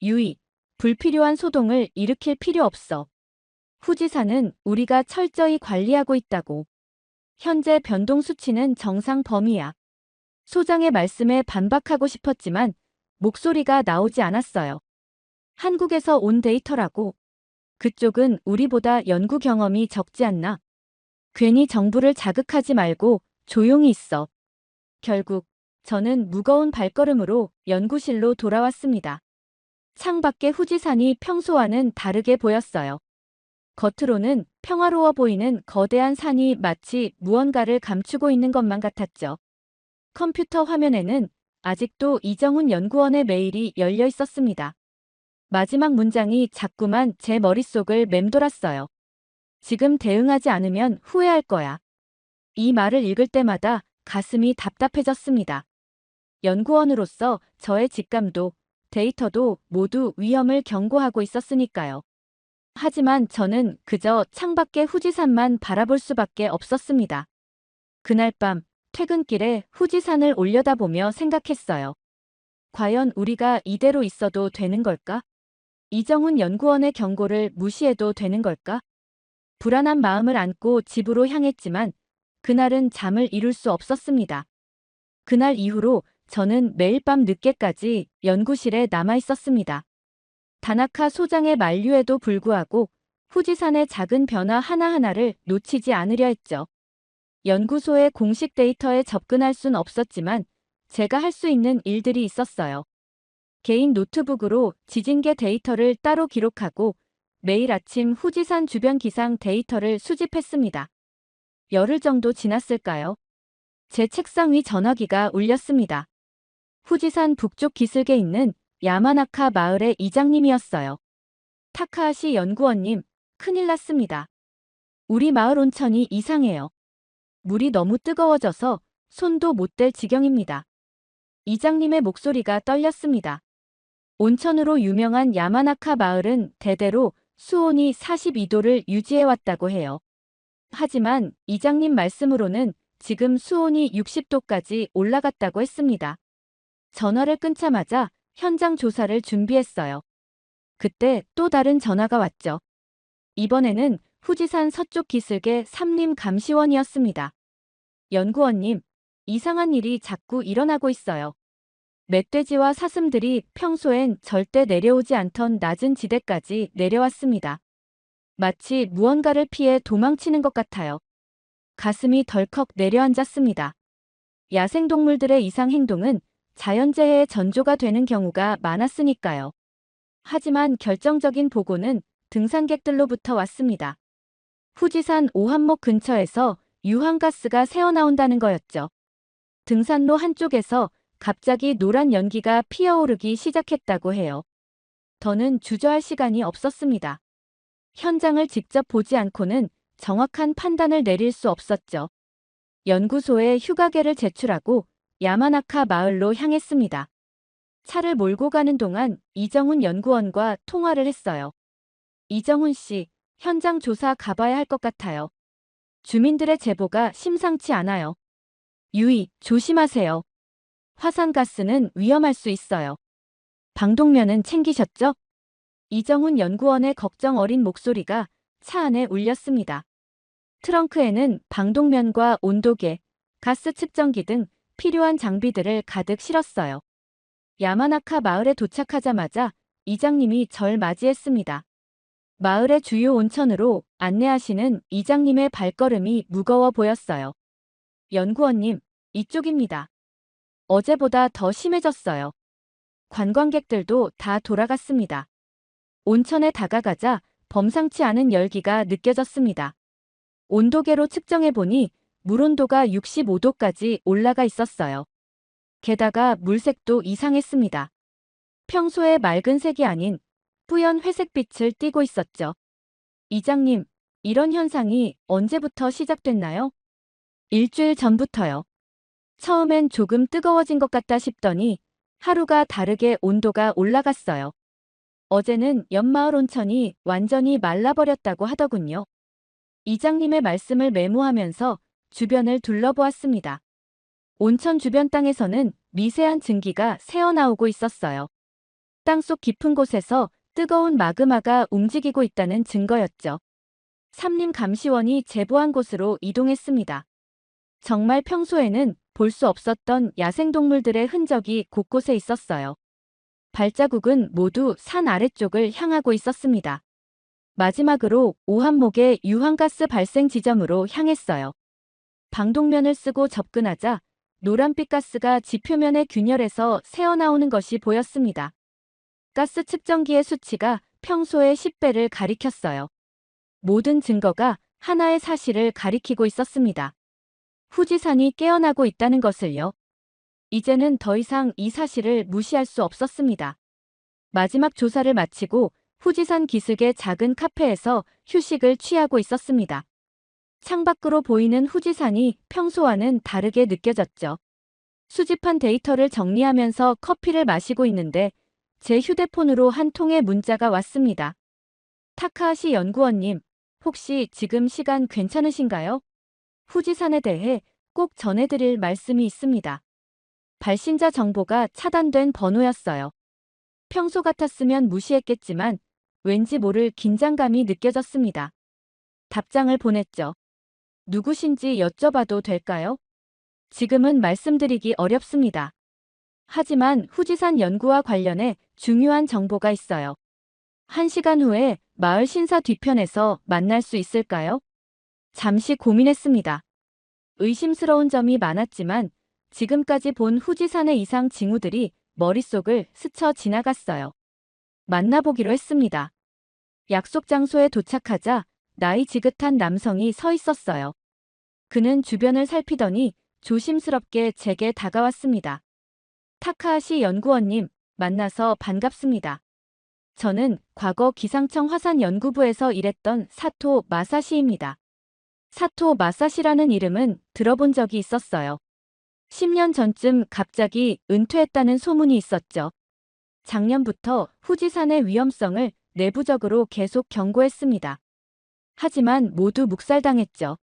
유이, 불필요한 소동을 일으킬 필요 없어. 후지산은 우리가 철저히 관리하고 있다고. 현재 변동 수치는 정상 범위야. 소장의 말씀에 반박하고 싶었지만 목소리가 나오지 않았어요. 한국에서 온 데이터라고. 그쪽은 우리보다 연구 경험이 적지 않나? 괜히 정부를 자극하지 말고 조용히 있어. 결국 저는 무거운 발걸음으로 연구실로 돌아왔습니다. 창밖의 후지산이 평소와는 다르게 보였어요. 겉으로는 평화로워 보이는 거대한 산이 마치 무언가를 감추고 있는 것만 같았죠. 컴퓨터 화면에는 아직도 이정훈 연구원의 메일이 열려 있었습니다. 마지막 문장이 자꾸만 제 머릿속을 맴돌았어요. 지금 대응하지 않으면 후회할 거야. 이 말을 읽을 때마다 가슴이 답답해졌습니다. 연구원으로서 저의 직감도 데이터도 모두 위험을 경고하고 있었으니까요. 하지만 저는 그저 창밖의 후지산만 바라볼 수밖에 없었습니다. 그날 밤 퇴근길에 후지산을 올려다보며 생각했어요. 과연 우리가 이대로 있어도 되는 걸까? 이정훈 연구원의 경고를 무시해도 되는 걸까? 불안한 마음을 안고 집으로 향했지만 그날은 잠을 이룰 수 없었습니다. 그날 이후로 저는 매일 밤 늦게까지 연구실에 남아 있었습니다. 다나카 소장의 만류에도 불구하고 후지산의 작은 변화 하나하나를 놓치지 않으려 했죠. 연구소의 공식 데이터에 접근할 순 없었지만 제가 할 수 있는 일들이 있었어요. 개인 노트북으로 지진계 데이터를 따로 기록하고 매일 아침 후지산 주변 기상 데이터를 수집했습니다. 열흘 정도 지났을까요? 제 책상 위 전화기가 울렸습니다. 후지산 북쪽 기슭에 있는 야마나카 마을의 이장님이었어요. 타카하시 연구원님, 큰일 났습니다. 우리 마을 온천이 이상해요. 물이 너무 뜨거워져서 손도 못 댈 지경입니다. 이장님의 목소리가 떨렸습니다. 온천으로 유명한 야마나카 마을은 대대로 수온이 42도를 유지해왔다고 해요. 하지만 이장님 말씀으로는 지금 수온이 60도까지 올라갔다고 했습니다. 전화를 끊자마자 현장 조사를 준비했어요. 그때 또 다른 전화가 왔죠. 이번에는 후지산 서쪽 기슭의 삼림 감시원이었습니다. 연구원님, 이상한 일이 자꾸 일어나고 있어요. 멧돼지와 사슴들이 평소엔 절대 내려오지 않던 낮은 지대까지 내려왔습니다. 마치 무언가를 피해 도망치는 것 같아요. 가슴이 덜컥 내려앉았습니다. 야생동물들의 이상 행동은 자연재해의 전조가 되는 경우가 많았으니까요. 하지만 결정적인 보고는 등산객들로부터 왔습니다. 후지산 오한목 근처에서 유황가스가 새어나온다는 거였죠. 등산로 한쪽에서 갑자기 노란 연기가 피어오르기 시작했다고 해요. 더는 주저할 시간이 없었습니다. 현장을 직접 보지 않고는 정확한 판단을 내릴 수 없었죠. 연구소에 휴가계를 제출하고 야마나카 마을로 향했습니다. 차를 몰고 가는 동안 이정훈 연구원과 통화를 했어요. 이정훈 씨, 현장 조사 가봐야 할 것 같아요. 주민들의 제보가 심상치 않아요. 유의, 조심하세요. 화산가스는 위험할 수 있어요. 방독면은 챙기셨죠? 이정훈 연구원의 걱정 어린 목소리가 차 안에 울렸습니다. 트렁크에는 방독면과 온도계, 가스 측정기 등 필요한 장비들을 가득 실었어요. 야마나카 마을에 도착하자마자 이장님이 절 맞이했습니다. 마을의 주요 온천으로 안내하시는 이장님의 발걸음이 무거워 보였어요. 연구원님, 이쪽입니다. 어제보다 더 심해졌어요. 관광객들도 다 돌아갔습니다. 온천에 다가가자 범상치 않은 열기가 느껴졌습니다. 온도계로 측정해보니 물온도가 65도까지 올라가 있었어요. 게다가 물색도 이상했습니다. 평소의 맑은 색이 아닌 뿌연 회색빛을 띠고 있었죠. 이장님, 이런 현상이 언제부터 시작됐나요? 일주일 전부터요. 처음엔 조금 뜨거워진 것 같다 싶더니 하루가 다르게 온도가 올라갔어요. 어제는 옆마을 온천이 완전히 말라버렸다고 하더군요. 이장님의 말씀을 메모하면서 주변을 둘러보았습니다. 온천 주변 땅에서는 미세한 증기가 새어나오고 있었어요. 땅속 깊은 곳에서 뜨거운 마그마가 움직이고 있다는 증거였죠. 삼림 감시원이 제보한 곳으로 이동했습니다. 정말 평소에는 볼 수 없었던 야생동물들의 흔적이 곳곳에 있었어요. 발자국은 모두 산 아래쪽을 향하고 있었습니다. 마지막으로 오한목의 유황가스 발생 지점으로 향했어요. 방독면을 쓰고 접근하자 노란빛 가스가 지표면의 균열에서 새어나오는 것이 보였습니다. 가스 측정기의 수치가 평소의 10배를 가리켰어요. 모든 증거가 하나의 사실을 가리키고 있었습니다. 후지산이 깨어나고 있다는 것을요. 이제는 더 이상 이 사실을 무시할 수 없었습니다. 마지막 조사를 마치고 후지산 기슭의 작은 카페에서 휴식을 취하고 있었습니다. 창밖으로 보이는 후지산이 평소와는 다르게 느껴졌죠. 수집한 데이터를 정리하면서 커피를 마시고 있는데 제 휴대폰으로 한 통의 문자가 왔습니다. 타카하시 연구원님, 혹시 지금 시간 괜찮으신가요? 후지산에 대해 꼭 전해드릴 말씀이 있습니다. 발신자 정보가 차단된 번호였어요. 평소 같았으면 무시했겠지만 왠지 모를 긴장감이 느껴졌습니다. 답장을 보냈죠. 누구신지 여쭤봐도 될까요? 지금은 말씀드리기 어렵습니다. 하지만 후지산 연구와 관련해 중요한 정보가 있어요. 1시간 후에 마을 신사 뒤편에서 만날 수 있을까요? 잠시 고민했습니다. 의심스러운 점이 많았지만 지금까지 본 후지산의 이상 징후들이 머릿속을 스쳐 지나갔어요. 만나보기로 했습니다. 약속 장소에 도착하자 나이 지긋한 남성이 서 있었어요. 그는 주변을 살피더니 조심스럽게 제게 다가왔습니다. 타카하시 연구원님, 만나서 반갑습니다. 저는 과거 기상청 화산연구부에서 일했던 사토 마사시입니다. 사토 마사시라는 이름은 들어본 적이 있었어요. 10년 전쯤 갑자기 은퇴했다는 소문이 있었죠. 작년부터 후지산의 위험성을 내부적으로 계속 경고했습니다. 하지만 모두 묵살당했죠.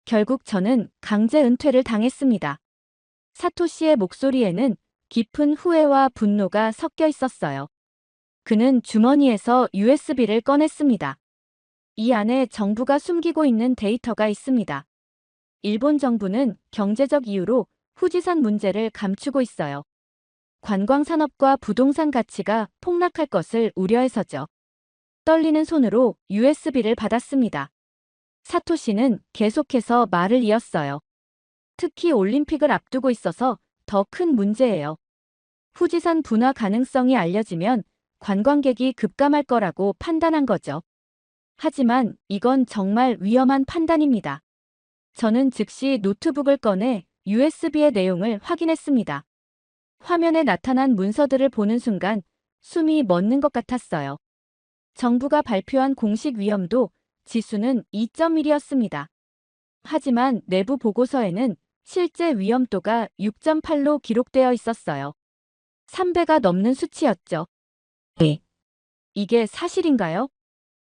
결국 저는 강제 은퇴를 당했습니다. 사토 씨의 목소리에는 깊은 후회와 분노가 섞여 있었어요. 그는 주머니에서 USB를 꺼냈습니다. 이 안에 정부가 숨기고 있는 데이터가 있습니다. 일본 정부는 경제적 이유로 후지산 문제를 감추고 있어요. 관광산업과 부동산 가치가 폭락할 것을 우려해서죠. 떨리는 손으로 USB를 받았습니다. 사토 씨는 계속해서 말을 이었어요. 특히 올림픽을 앞두고 있어서 더 큰 문제예요. 후지산 분화 가능성이 알려지면 관광객이 급감할 거라고 판단한 거죠. 하지만 이건 정말 위험한 판단입니다. 저는 즉시 노트북을 꺼내 USB의 내용을 확인했습니다. 화면에 나타난 문서들을 보는 순간 숨이 멎는 것 같았어요. 정부가 발표한 공식 위험도 지수는 2.1이었습니다. 하지만 내부 보고서에는 실제 위험도가 6.8로 기록되어 있었어요. 3배가 넘는 수치였죠. 네. 이게 사실인가요?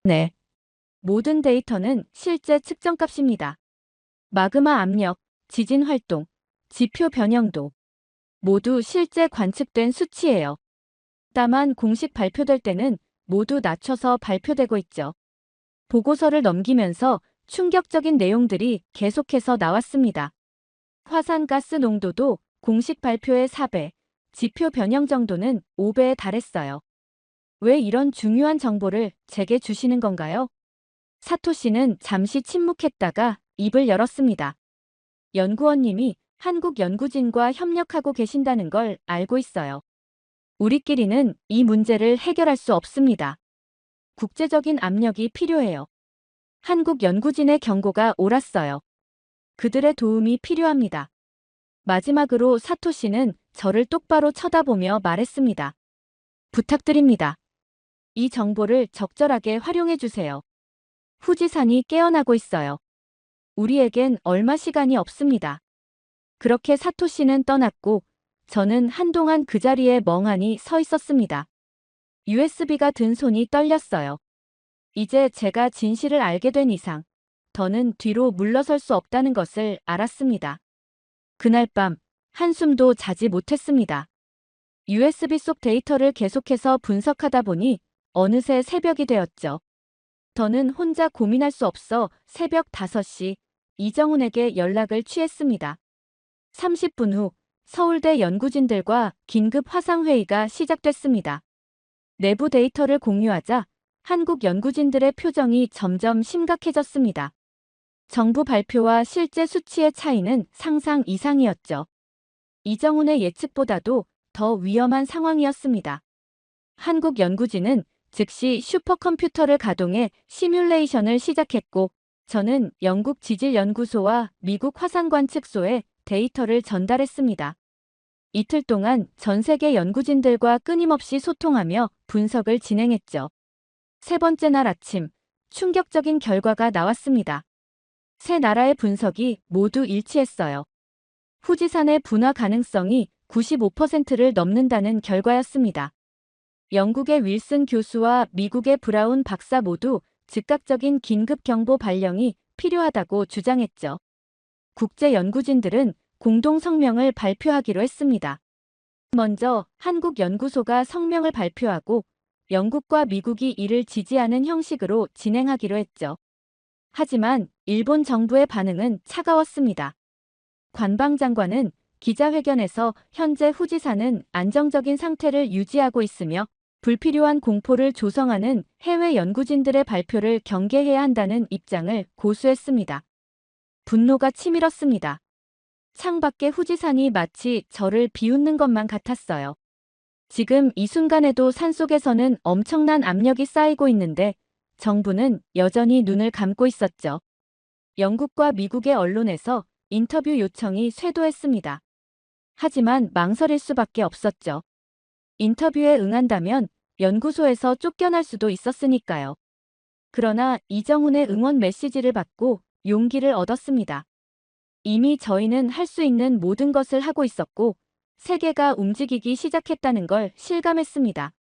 네. 모든 데이터는 실제 측정값입니다. 마그마 압력, 지진 활동, 지표 변형도 모두 실제 관측된 수치예요. 다만 공식 발표될 때는 모두 낮춰서 발표되고 있죠. 보고서를 넘기면서 충격적인 내용들이 계속해서 나왔습니다. 화산가스 농도도 공식 발표의 4배, 지표 변형 정도는 5배에 달했어요. 왜 이런 중요한 정보를 제게 주시는 건가요? 사토 씨는 잠시 침묵했다가 입을 열었습니다. 연구원님이 한국 연구진과 협력하고 계신다는 걸 알고 있어요. 우리끼리는 이 문제를 해결할 수 없습니다. 국제적인 압력이 필요해요. 한국 연구진의 경고가 옳았어요. 그들의 도움이 필요합니다. 마지막으로 사토 씨는 저를 똑바로 쳐다보며 말했습니다. 부탁드립니다. 이 정보를 적절하게 활용해 주세요. 후지산이 깨어나고 있어요. 우리에겐 얼마 시간이 없습니다. 그렇게 사토 씨는 떠났고 저는 한동안 그 자리에 멍하니 서 있었습니다. USB가 든 손이 떨렸어요. 이제 제가 진실을 알게 된 이상 더는 뒤로 물러설 수 없다는 것을 알았습니다. 그날 밤 한숨도 자지 못했습니다. USB 속 데이터를 계속해서 분석하다 보니 어느새 새벽이 되었죠. 더는 혼자 고민할 수 없어 새벽 5시 이정훈에게 연락을 취했습니다. 30분 후 서울대 연구진들과 긴급 화상회의가 시작됐습니다. 내부 데이터를 공유하자 한국 연구진들의 표정이 점점 심각해졌습니다. 정부 발표와 실제 수치의 차이는 상상 이상이었죠. 이정훈의 예측보다도 더 위험한 상황이었습니다. 한국 연구진은 즉시 슈퍼컴퓨터를 가동해 시뮬레이션을 시작했고 저는 영국 지질연구소와 미국 화산관측소에 데이터를 전달했습니다. 이틀 동안 전 세계 연구진들과 끊임없이 소통하며 분석을 진행했죠. 세 번째 날 아침, 충격적인 결과가 나왔습니다. 세 나라의 분석이 모두 일치했어요. 후지산의 분화 가능성이 95%를 넘는다는 결과였습니다. 영국의 윌슨 교수와 미국의 브라운 박사 모두 즉각적인 긴급 경보 발령이 필요하다고 주장했죠. 국제 연구진들은 공동 성명을 발표하기로 했습니다. 먼저 한국연구소가 성명을 발표하고 영국과 미국이 이를 지지하는 형식으로 진행하기로 했죠. 하지만 일본 정부의 반응은 차가웠습니다. 관방장관은 기자회견에서 현재 후지산은 안정적인 상태를 유지하고 있으며 불필요한 공포를 조성하는 해외 연구진들의 발표를 경계해야 한다는 입장을 고수했습니다. 분노가 치밀었습니다. 창밖에 후지산이 마치 저를 비웃는 것만 같았어요. 지금 이 순간에도 산속에서는 엄청난 압력이 쌓이고 있는데 정부는 여전히 눈을 감고 있었죠. 영국과 미국의 언론에서 인터뷰 요청이 쇄도했습니다. 하지만 망설일 수밖에 없었죠. 인터뷰에 응한다면 연구소에서 쫓겨날 수도 있었으니까요. 그러나 이정훈의 응원 메시지를 받고 용기를 얻었습니다. 이미 저희는 할 수 있는 모든 것을 하고 있었고 세계가 움직이기 시작했다는 걸 실감했습니다.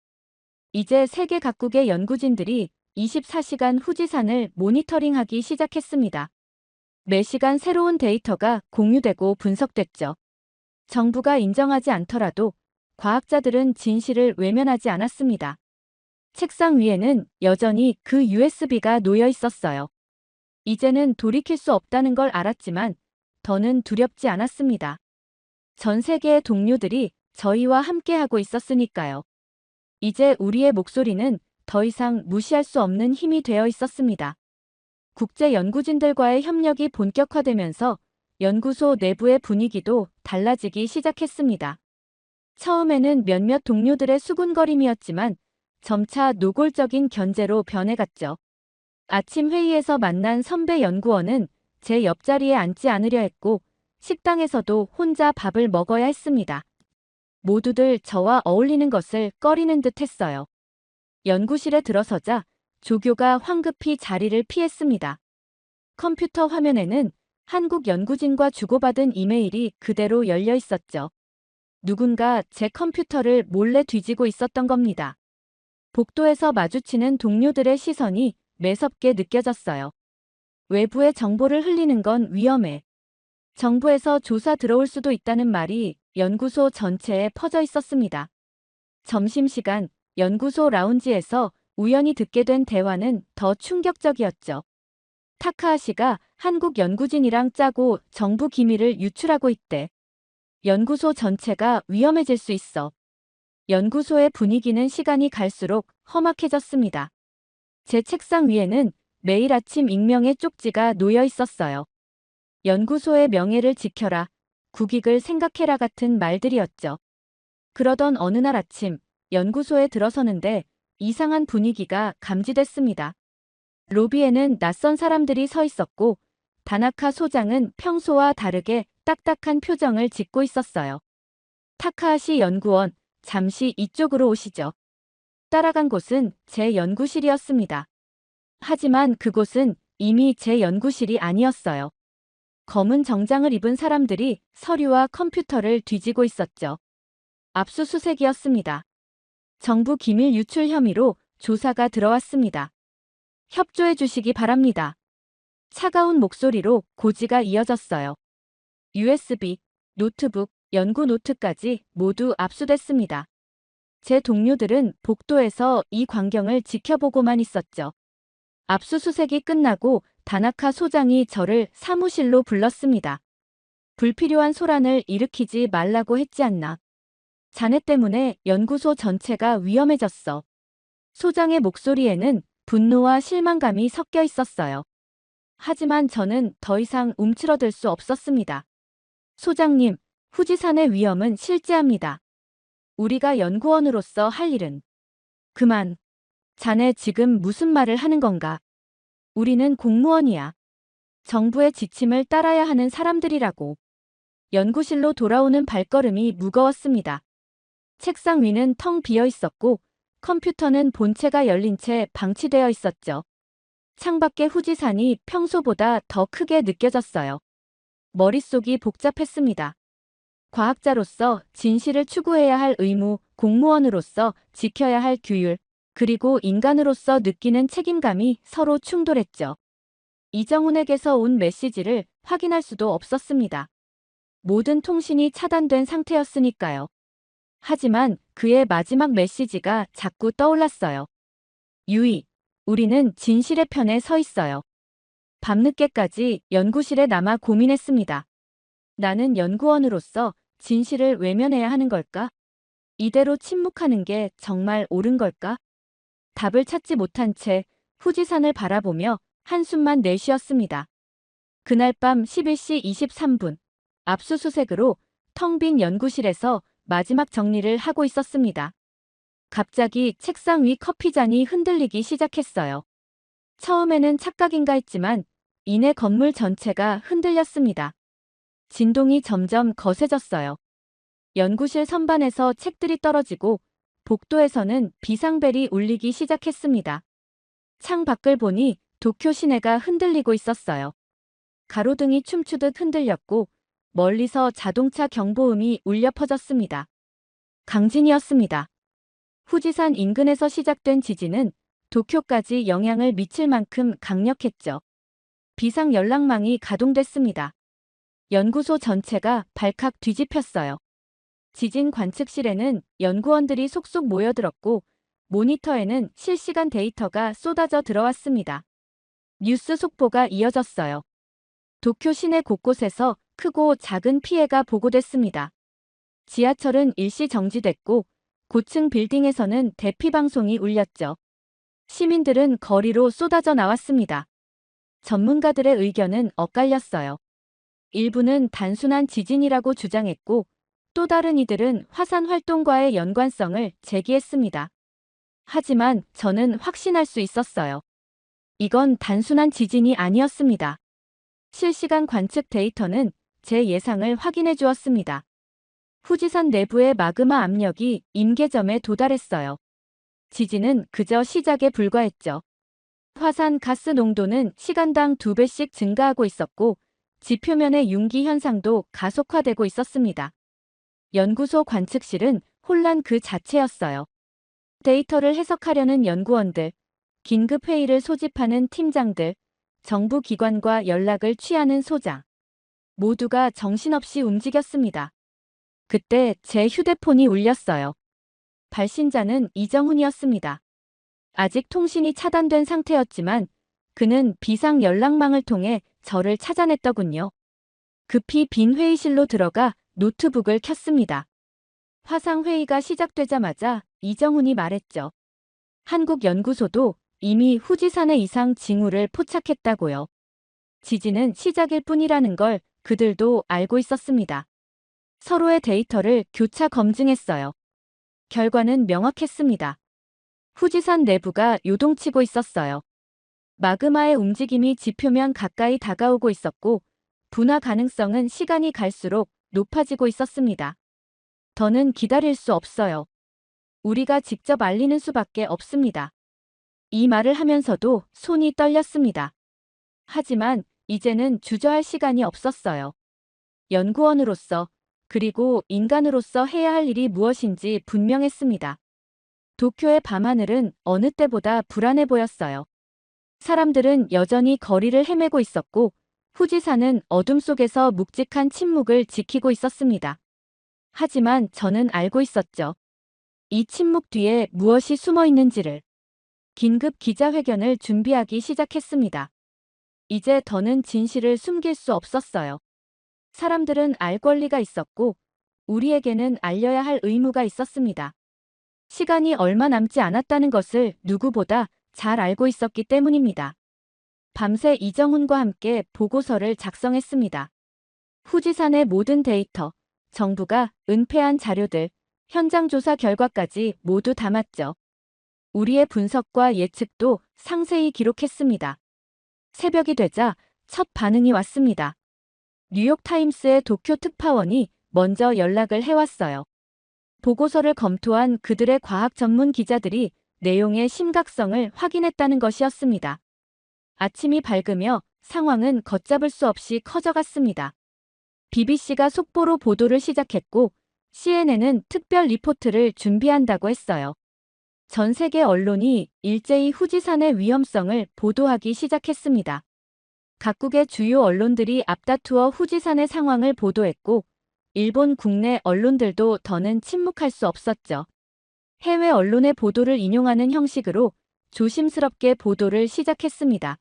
이제 세계 각국의 연구진들이 24시간 후지산을 모니터링하기 시작했습니다. 매시간 새로운 데이터가 공유되고 분석됐죠. 정부가 인정하지 않더라도 과학자들은 진실을 외면하지 않았습니다. 책상 위에는 여전히 그 USB가 놓여 있었어요. 이제는 돌이킬 수 없다는 걸 알았지만 더는 두렵지 않았습니다. 전 세계의 동료들이 저희와 함께하고 있었으니까요. 이제 우리의 목소리는 더 이상 무시할 수 없는 힘이 되어 있었습니다. 국제 연구진들과의 협력이 본격화되면서 연구소 내부의 분위기도 달라지기 시작했습니다. 처음에는 몇몇 동료들의 수군거림이었지만 점차 노골적인 견제로 변해갔죠. 아침 회의에서 만난 선배 연구원은 제 옆자리에 앉지 않으려 했고 식당에서도 혼자 밥을 먹어야 했습니다. 모두들 저와 어울리는 것을 꺼리는 듯 했어요. 연구실에 들어서자 조교가 황급히 자리를 피했습니다. 컴퓨터 화면에는 한국 연구진과 주고받은 이메일이 그대로 열려 있었죠. 누군가 제 컴퓨터를 몰래 뒤지고 있었던 겁니다. 복도에서 마주치는 동료들의 시선이 매섭게 느껴졌어요. 외부의 정보를 흘리는 건 위험해. 정부에서 조사 들어올 수도 있다는 말이 연구소 전체에 퍼져 있었습니다. 점심시간 연구소 라운지에서 우연히 듣게 된 대화는 더 충격적이었죠. 타카하시가 한국 연구진이랑 짜고 정부 기밀을 유출하고 있대. 연구소 전체가 위험해질 수 있어. 연구소의 분위기는 시간이 갈수록 험악해졌습니다. 제 책상 위에는 매일 아침 익명의 쪽지가 놓여 있었어요. 연구소의 명예를 지켜라, 국익을 생각해라 같은 말들이었죠. 그러던 어느 날 아침, 연구소에 들어서는데 이상한 분위기가 감지됐습니다. 로비에는 낯선 사람들이 서 있었고 다나카 소장은 평소와 다르게 딱딱한 표정을 짓고 있었어요. 타카하시 연구원, 잠시 이쪽으로 오시죠. 따라간 곳은 제 연구실이었습니다. 하지만 그곳은 이미 제 연구실이 아니었어요. 검은 정장을 입은 사람들이 서류와 컴퓨터를 뒤지고 있었죠. 압수수색이었습니다. 정부 기밀 유출 혐의로 조사가 들어왔습니다. 협조해 주시기 바랍니다. 차가운 목소리로 고지가 이어졌어요. USB, 노트북, 연구 노트까지 모두 압수됐습니다. 제 동료들은 복도에서 이 광경을 지켜보고만 있었죠. 압수수색이 끝나고 다나카 소장이 저를 사무실로 불렀습니다. 불필요한 소란을 일으키지 말라고 했지 않나. 자네 때문에 연구소 전체가 위험해졌어. 소장의 목소리에는 분노와 실망감이 섞여 있었어요. 하지만 저는 더 이상 움츠러들 수 없었습니다. 소장님, 후지산의 위험은 실제합니다. 우리가 연구원으로서 할 일은 그만. 자네 지금 무슨 말을 하는 건가? 우리는 공무원이야. 정부의 지침을 따라야 하는 사람들이라고. 연구실로 돌아오는 발걸음이 무거웠습니다. 책상 위는 텅 비어 있었고 컴퓨터는 본체가 열린 채 방치되어 있었죠. 창밖의 후지산이 평소보다 더 크게 느껴졌어요. 머릿속이 복잡했습니다. 과학자로서 진실을 추구해야 할 의무, 공무원으로서 지켜야 할 규율, 그리고 인간으로서 느끼는 책임감이 서로 충돌했죠. 이정훈에게서 온 메시지를 확인할 수도 없었습니다. 모든 통신이 차단된 상태였으니까요. 하지만 그의 마지막 메시지가 자꾸 떠올랐어요. 유이, 우리는 진실의 편에 서 있어요. 밤늦게까지 연구실에 남아 고민했습니다. 나는 연구원으로서 진실을 외면해야 하는 걸까? 이대로 침묵하는 게 정말 옳은 걸까? 답을 찾지 못한 채 후지산을 바라보며 한숨만 내쉬었습니다. 그날 밤 11시 23분, 압수수색으로 텅 빈 연구실에서 마지막 정리를 하고 있었습니다. 갑자기 책상 위 커피잔이 흔들리기 시작했어요. 처음에는 착각인가 했지만 이내 건물 전체가 흔들렸습니다. 진동이 점점 거세졌어요. 연구실 선반에서 책들이 떨어지고 복도에서는 비상벨이 울리기 시작했습니다. 창 밖을 보니 도쿄 시내가 흔들리고 있었어요. 가로등이 춤추듯 흔들렸고 멀리서 자동차 경보음이 울려 퍼졌습니다. 강진이었습니다. 후지산 인근에서 시작된 지진은 도쿄까지 영향을 미칠 만큼 강력했죠. 비상 연락망이 가동됐습니다. 연구소 전체가 발칵 뒤집혔어요. 지진 관측실에는 연구원들이 속속 모여들었고 모니터에는 실시간 데이터가 쏟아져 들어왔습니다. 뉴스 속보가 이어졌어요. 도쿄 시내 곳곳에서 크고 작은 피해가 보고됐습니다. 지하철은 일시 정지됐고 고층 빌딩에서는 대피 방송이 울렸죠. 시민들은 거리로 쏟아져 나왔습니다. 전문가들의 의견은 엇갈렸어요. 일부는 단순한 지진이라고 주장했고 또 다른 이들은 화산 활동과의 연관성을 제기했습니다. 하지만 저는 확신할 수 있었어요. 이건 단순한 지진이 아니었습니다. 실시간 관측 데이터는 제 예상을 확인해 주었습니다. 후지산 내부의 마그마 압력이 임계점에 도달했어요. 지진은 그저 시작에 불과했죠. 화산 가스 농도는 시간당 2배씩 증가하고 있었고 지표면의 융기 현상도 가속화되고 있었습니다. 연구소 관측실은 혼란 그 자체였어요. 데이터를 해석하려는 연구원들, 긴급 회의를 소집하는 팀장들, 정부 기관과 연락을 취하는 소장. 모두가 정신없이 움직였습니다. 그때 제 휴대폰이 울렸어요. 발신자는 이정훈이었습니다. 아직 통신이 차단된 상태였지만 그는 비상 연락망을 통해 저를 찾아냈더군요. 급히 빈 회의실로 들어가 노트북을 켰습니다. 화상회의가 시작되자마자 이정훈이 말했죠. 한국 연구소도 이미 후지산의 이상 징후를 포착했다고요. 지진은 시작일 뿐이라는 걸 그들도 알고 있었습니다. 서로의 데이터를 교차 검증했어요. 결과는 명확했습니다. 후지산 내부가 요동치고 있었어요. 마그마의 움직임이 지표면 가까이 다가오고 있었고 분화 가능성은 시간이 갈수록 높아지고 있었습니다. 더는 기다릴 수 없어요. 우리가 직접 알리는 수밖에 없습니다. 이 말을 하면서도 손이 떨렸습니다. 하지만 이제는 주저할 시간이 없었어요. 연구원으로서 그리고 인간으로서 해야 할 일이 무엇인지 분명했습니다. 도쿄의 밤하늘은 어느 때보다 불안해 보였어요. 사람들은 여전히 거리를 헤매고 있었고 후지산은 어둠 속에서 묵직한 침묵을 지키고 있었습니다. 하지만 저는 알고 있었죠. 이 침묵 뒤에 무엇이 숨어 있는지를. 긴급 기자회견을 준비하기 시작했습니다. 이제 더는 진실을 숨길 수 없었어요. 사람들은 알 권리가 있었고 우리에게는 알려야 할 의무가 있었습니다. 시간이 얼마 남지 않았다는 것을 누구보다 잘 알고 있었기 때문입니다. 밤새 이정훈과 함께 보고서를 작성했습니다. 후지산의 모든 데이터, 정부가 은폐한 자료들, 현장 조사 결과까지 모두 담았죠. 우리의 분석과 예측도 상세히 기록했습니다. 새벽이 되자 첫 반응이 왔습니다. 뉴욕타임스의 도쿄 특파원이 먼저 연락을 해왔어요. 보고서를 검토한 그들의 과학 전문 기자들이 내용의 심각성을 확인했다는 것이었습니다. 아침이 밝으며 상황은 걷잡을 수 없이 커져갔습니다. BBC가 속보로 보도를 시작했고 CNN은 특별 리포트를 준비한다고 했어요. 전 세계 언론이 일제히 후지산의 위험성을 보도하기 시작했습니다. 각국의 주요 언론들이 앞다투어 후지산의 상황을 보도했고 일본 국내 언론들도 더는 침묵할 수 없었죠. 해외 언론의 보도를 인용하는 형식으로 조심스럽게 보도를 시작했습니다.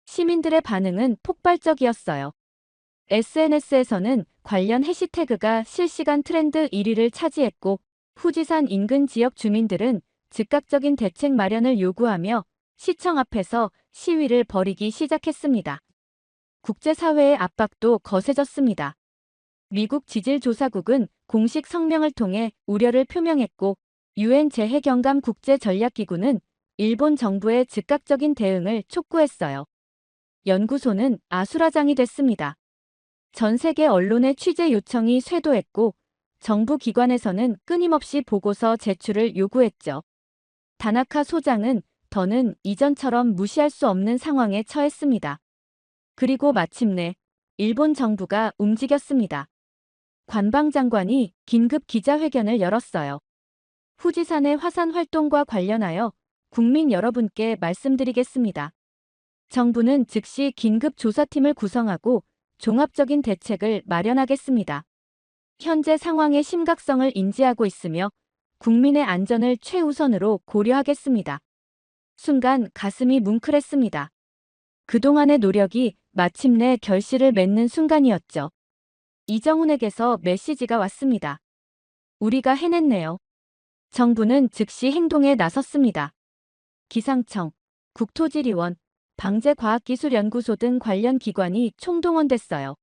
시민들의 반응은 폭발적이었어요. SNS에서는 관련 해시태그가 실시간 트렌드 1위를 차지했고, 후지산 인근 지역 주민들은 즉각적인 대책 마련을 요구하며 시청 앞에서 시위를 벌이기 시작했습니다. 국제사회의 압박도 거세졌습니다. 미국 지질조사국은 공식 성명을 통해 우려를 표명했고, UN 재해경감 국제전략기구는 일본 정부의 즉각적인 대응을 촉구했어요. 연구소는 아수라장이 됐습니다. 전 세계 언론의 취재 요청이 쇄도했고, 정부 기관에서는 끊임없이 보고서 제출을 요구했죠. 다나카 소장은 더는 이전처럼 무시할 수 없는 상황에 처했습니다. 그리고 마침내 일본 정부가 움직였습니다. 관방장관이 긴급 기자회견을 열었어요. 후지산의 화산 활동과 관련하여 국민 여러분께 말씀드리겠습니다. 정부는 즉시 긴급 조사팀을 구성하고 종합적인 대책을 마련하겠습니다. 현재 상황의 심각성을 인지하고 있으며 국민의 안전을 최우선으로 고려하겠습니다. 순간 가슴이 뭉클했습니다. 그동안의 노력이 마침내 결실을 맺는 순간이었죠. 이정훈에게서 메시지가 왔습니다. 우리가 해냈네요. 정부는 즉시 행동에 나섰습니다. 기상청, 국토지리원, 방재과학기술연구소 등 관련 기관이 총동원됐어요.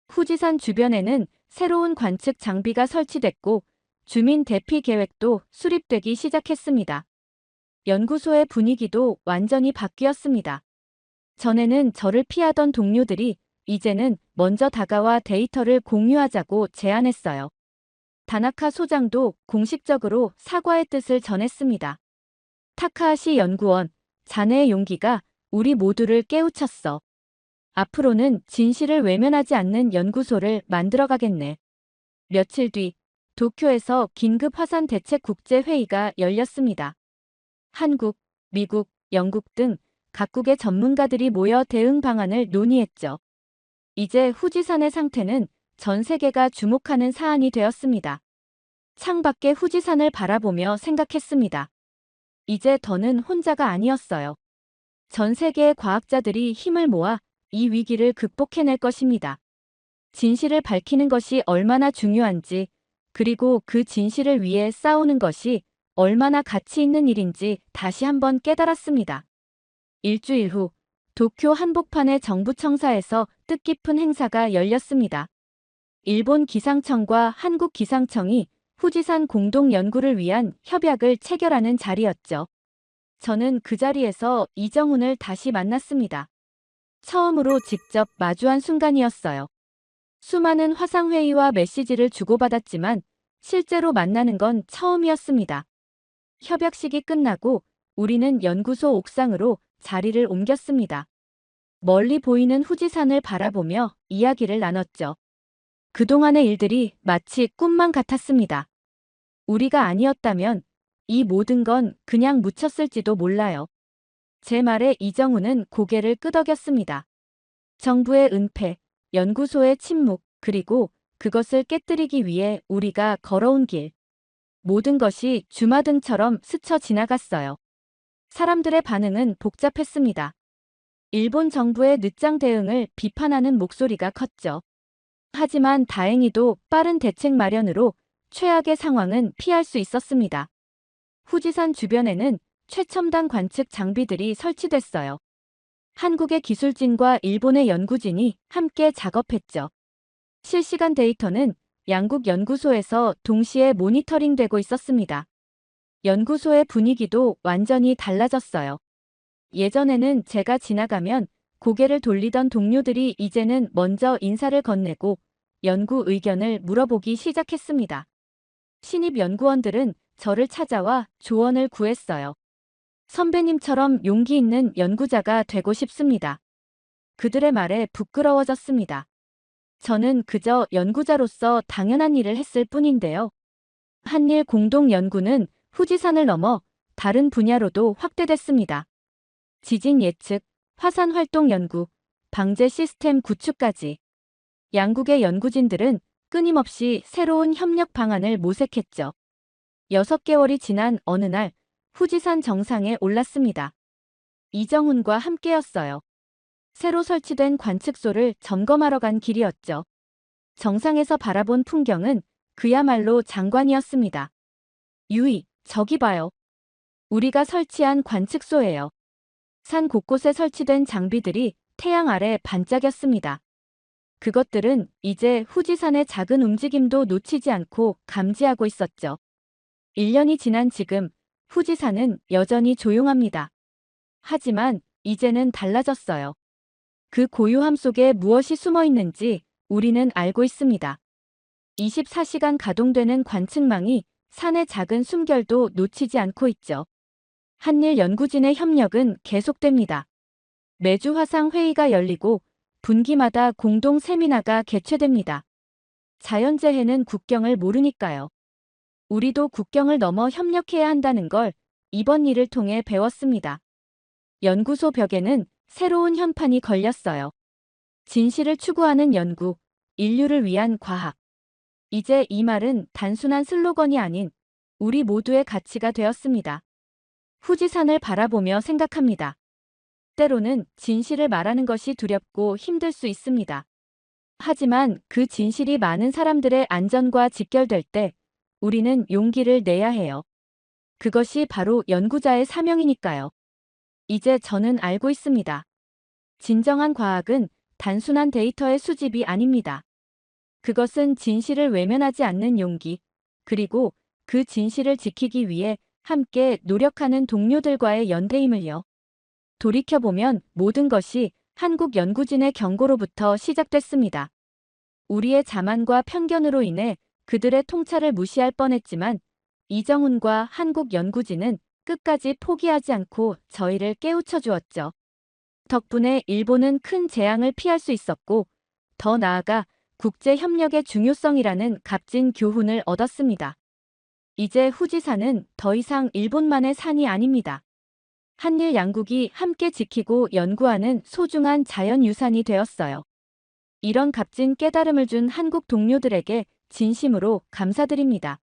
후지산 주변에는 새로운 관측 장비가 설치됐고 주민 대피 계획도 수립되기 시작했습니다. 연구소의 분위기도 완전히 바뀌었습니다. 전에는 저를 피하던 동료들이 이제는 먼저 다가와 데이터를 공유하자고 제안했어요. 다나카 소장도 공식적으로 사과의 뜻을 전했습니다. 타카하시 연구원, 자네의 용기가 우리 모두를 깨우쳤어. 앞으로는 진실을 외면하지 않는 연구소를 만들어가겠네. 며칠 뒤 도쿄에서 긴급 화산 대책 국제회의가 열렸습니다. 한국, 미국, 영국 등 각국의 전문가들이 모여 대응 방안을 논의했죠. 이제 후지산의 상태는 전 세계가 주목하는 사안이 되었습니다. 창밖의 후지산을 바라보며 생각했습니다. 이제 더는 혼자가 아니었어요. 전 세계의 과학자들이 힘을 모아 이 위기를 극복해낼 것입니다. 진실을 밝히는 것이 얼마나 중요한지, 그리고 그 진실을 위해 싸우는 것이 얼마나 가치 있는 일인지 다시 한번 깨달았습니다. 일주일 후 도쿄 한복판의 정부청사에서 뜻깊은 행사가 열렸습니다. 일본 기상청과 한국 기상청이 후지산 공동 연구를 위한 협약을 체결하는 자리였죠. 저는 그 자리에서 이정훈을 다시 만났습니다. 처음으로 직접 마주한 순간이었어요. 수많은 화상회의와 메시지를 주고받았지만 실제로 만나는 건 처음이었습니다. 협약식이 끝나고 우리는 연구소 옥상으로 자리를 옮겼습니다. 멀리 보이는 후지산을 바라보며 이야기를 나눴죠. 그동안의 일들이 마치 꿈만 같았습니다. 우리가 아니었다면 이 모든 건 그냥 묻혔을지도 몰라요. 제 말에 이정훈은 고개를 끄덕였습니다. 정부의 은폐, 연구소의 침묵, 그리고 그것을 깨뜨리기 위해 우리가 걸어온 길. 모든 것이 주마등처럼 스쳐 지나갔어요. 사람들의 반응은 복잡했습니다. 일본 정부의 늦장 대응을 비판하는 목소리가 컸죠. 하지만 다행히도 빠른 대책 마련으로 최악의 상황은 피할 수 있었습니다. 후지산 주변에는 최첨단 관측 장비들이 설치됐어요. 한국의 기술진과 일본의 연구진이 함께 작업했죠. 실시간 데이터는 양국 연구소에서 동시에 모니터링되고 있었습니다. 연구소의 분위기도 완전히 달라졌어요. 예전에는 제가 지나가면 고개를 돌리던 동료들이 이제는 먼저 인사를 건네고 연구 의견을 물어보기 시작했습니다. 신입 연구원들은 저를 찾아와 조언을 구했어요. 선배님처럼 용기 있는 연구자가 되고 싶습니다. 그들의 말에 부끄러워졌습니다. 저는 그저 연구자로서 당연한 일을 했을 뿐인데요. 한일 공동 연구는 후지산을 넘어 다른 분야로도 확대됐습니다. 지진 예측, 화산 활동 연구, 방제 시스템 구축까지. 양국의 연구진들은 끊임없이 새로운 협력 방안을 모색했죠. 6개월이 지난 어느 날 후지산 정상에 올랐습니다. 이정훈과 함께였어요. 새로 설치된 관측소를 점검하러 간 길이었죠. 정상에서 바라본 풍경은 그야말로 장관이었습니다. 유이, 저기 봐요. 우리가 설치한 관측소예요. 산 곳곳에 설치된 장비들이 태양 아래 반짝였습니다. 그것들은 이제 후지산의 작은 움직임도 놓치지 않고 감지하고 있었죠. 1년이 지난 지금 후지산은 여전히 조용합니다. 하지만 이제는 달라졌어요. 그 고요함 속에 무엇이 숨어 있는지 우리는 알고 있습니다. 24시간 가동되는 관측망이 산의 작은 숨결도 놓치지 않고 있죠. 한일 연구진의 협력은 계속됩니다. 매주 화상 회의가 열리고 분기마다 공동 세미나가 개최됩니다. 자연재해는 국경을 모르니까요. 우리도 국경을 넘어 협력해야 한다는 걸 이번 일을 통해 배웠습니다. 연구소 벽에는 새로운 현판이 걸렸어요. 진실을 추구하는 연구, 인류를 위한 과학. 이제 이 말은 단순한 슬로건이 아닌 우리 모두의 가치가 되었습니다. 후지산을 바라보며 생각합니다. 때로는 진실을 말하는 것이 두렵고 힘들 수 있습니다. 하지만 그 진실이 많은 사람들의 안전과 직결될 때 우리는 용기를 내야 해요. 그것이 바로 연구자의 사명이니까요. 이제 저는 알고 있습니다. 진정한 과학은 단순한 데이터의 수집이 아닙니다. 그것은 진실을 외면하지 않는 용기, 그리고 그 진실을 지키기 위해 함께 노력하는 동료들과의 연대임을요. 돌이켜보면 모든 것이 한국 연구진의 경고로부터 시작됐습니다. 우리의 자만과 편견으로 인해 그들의 통찰을 무시할 뻔했지만 이정훈과 한국 연구진은 끝까지 포기하지 않고 저희를 깨우쳐 주었죠. 덕분에 일본은 큰 재앙을 피할 수 있었고 더 나아가 국제 협력의 중요성이라는 값진 교훈을 얻었습니다. 이제 후지산은 더 이상 일본만의 산이 아닙니다. 한일 양국이 함께 지키고 연구하는 소중한 자연유산이 되었어요. 이런 값진 깨달음을 준 한국 동료들에게 진심으로 감사드립니다.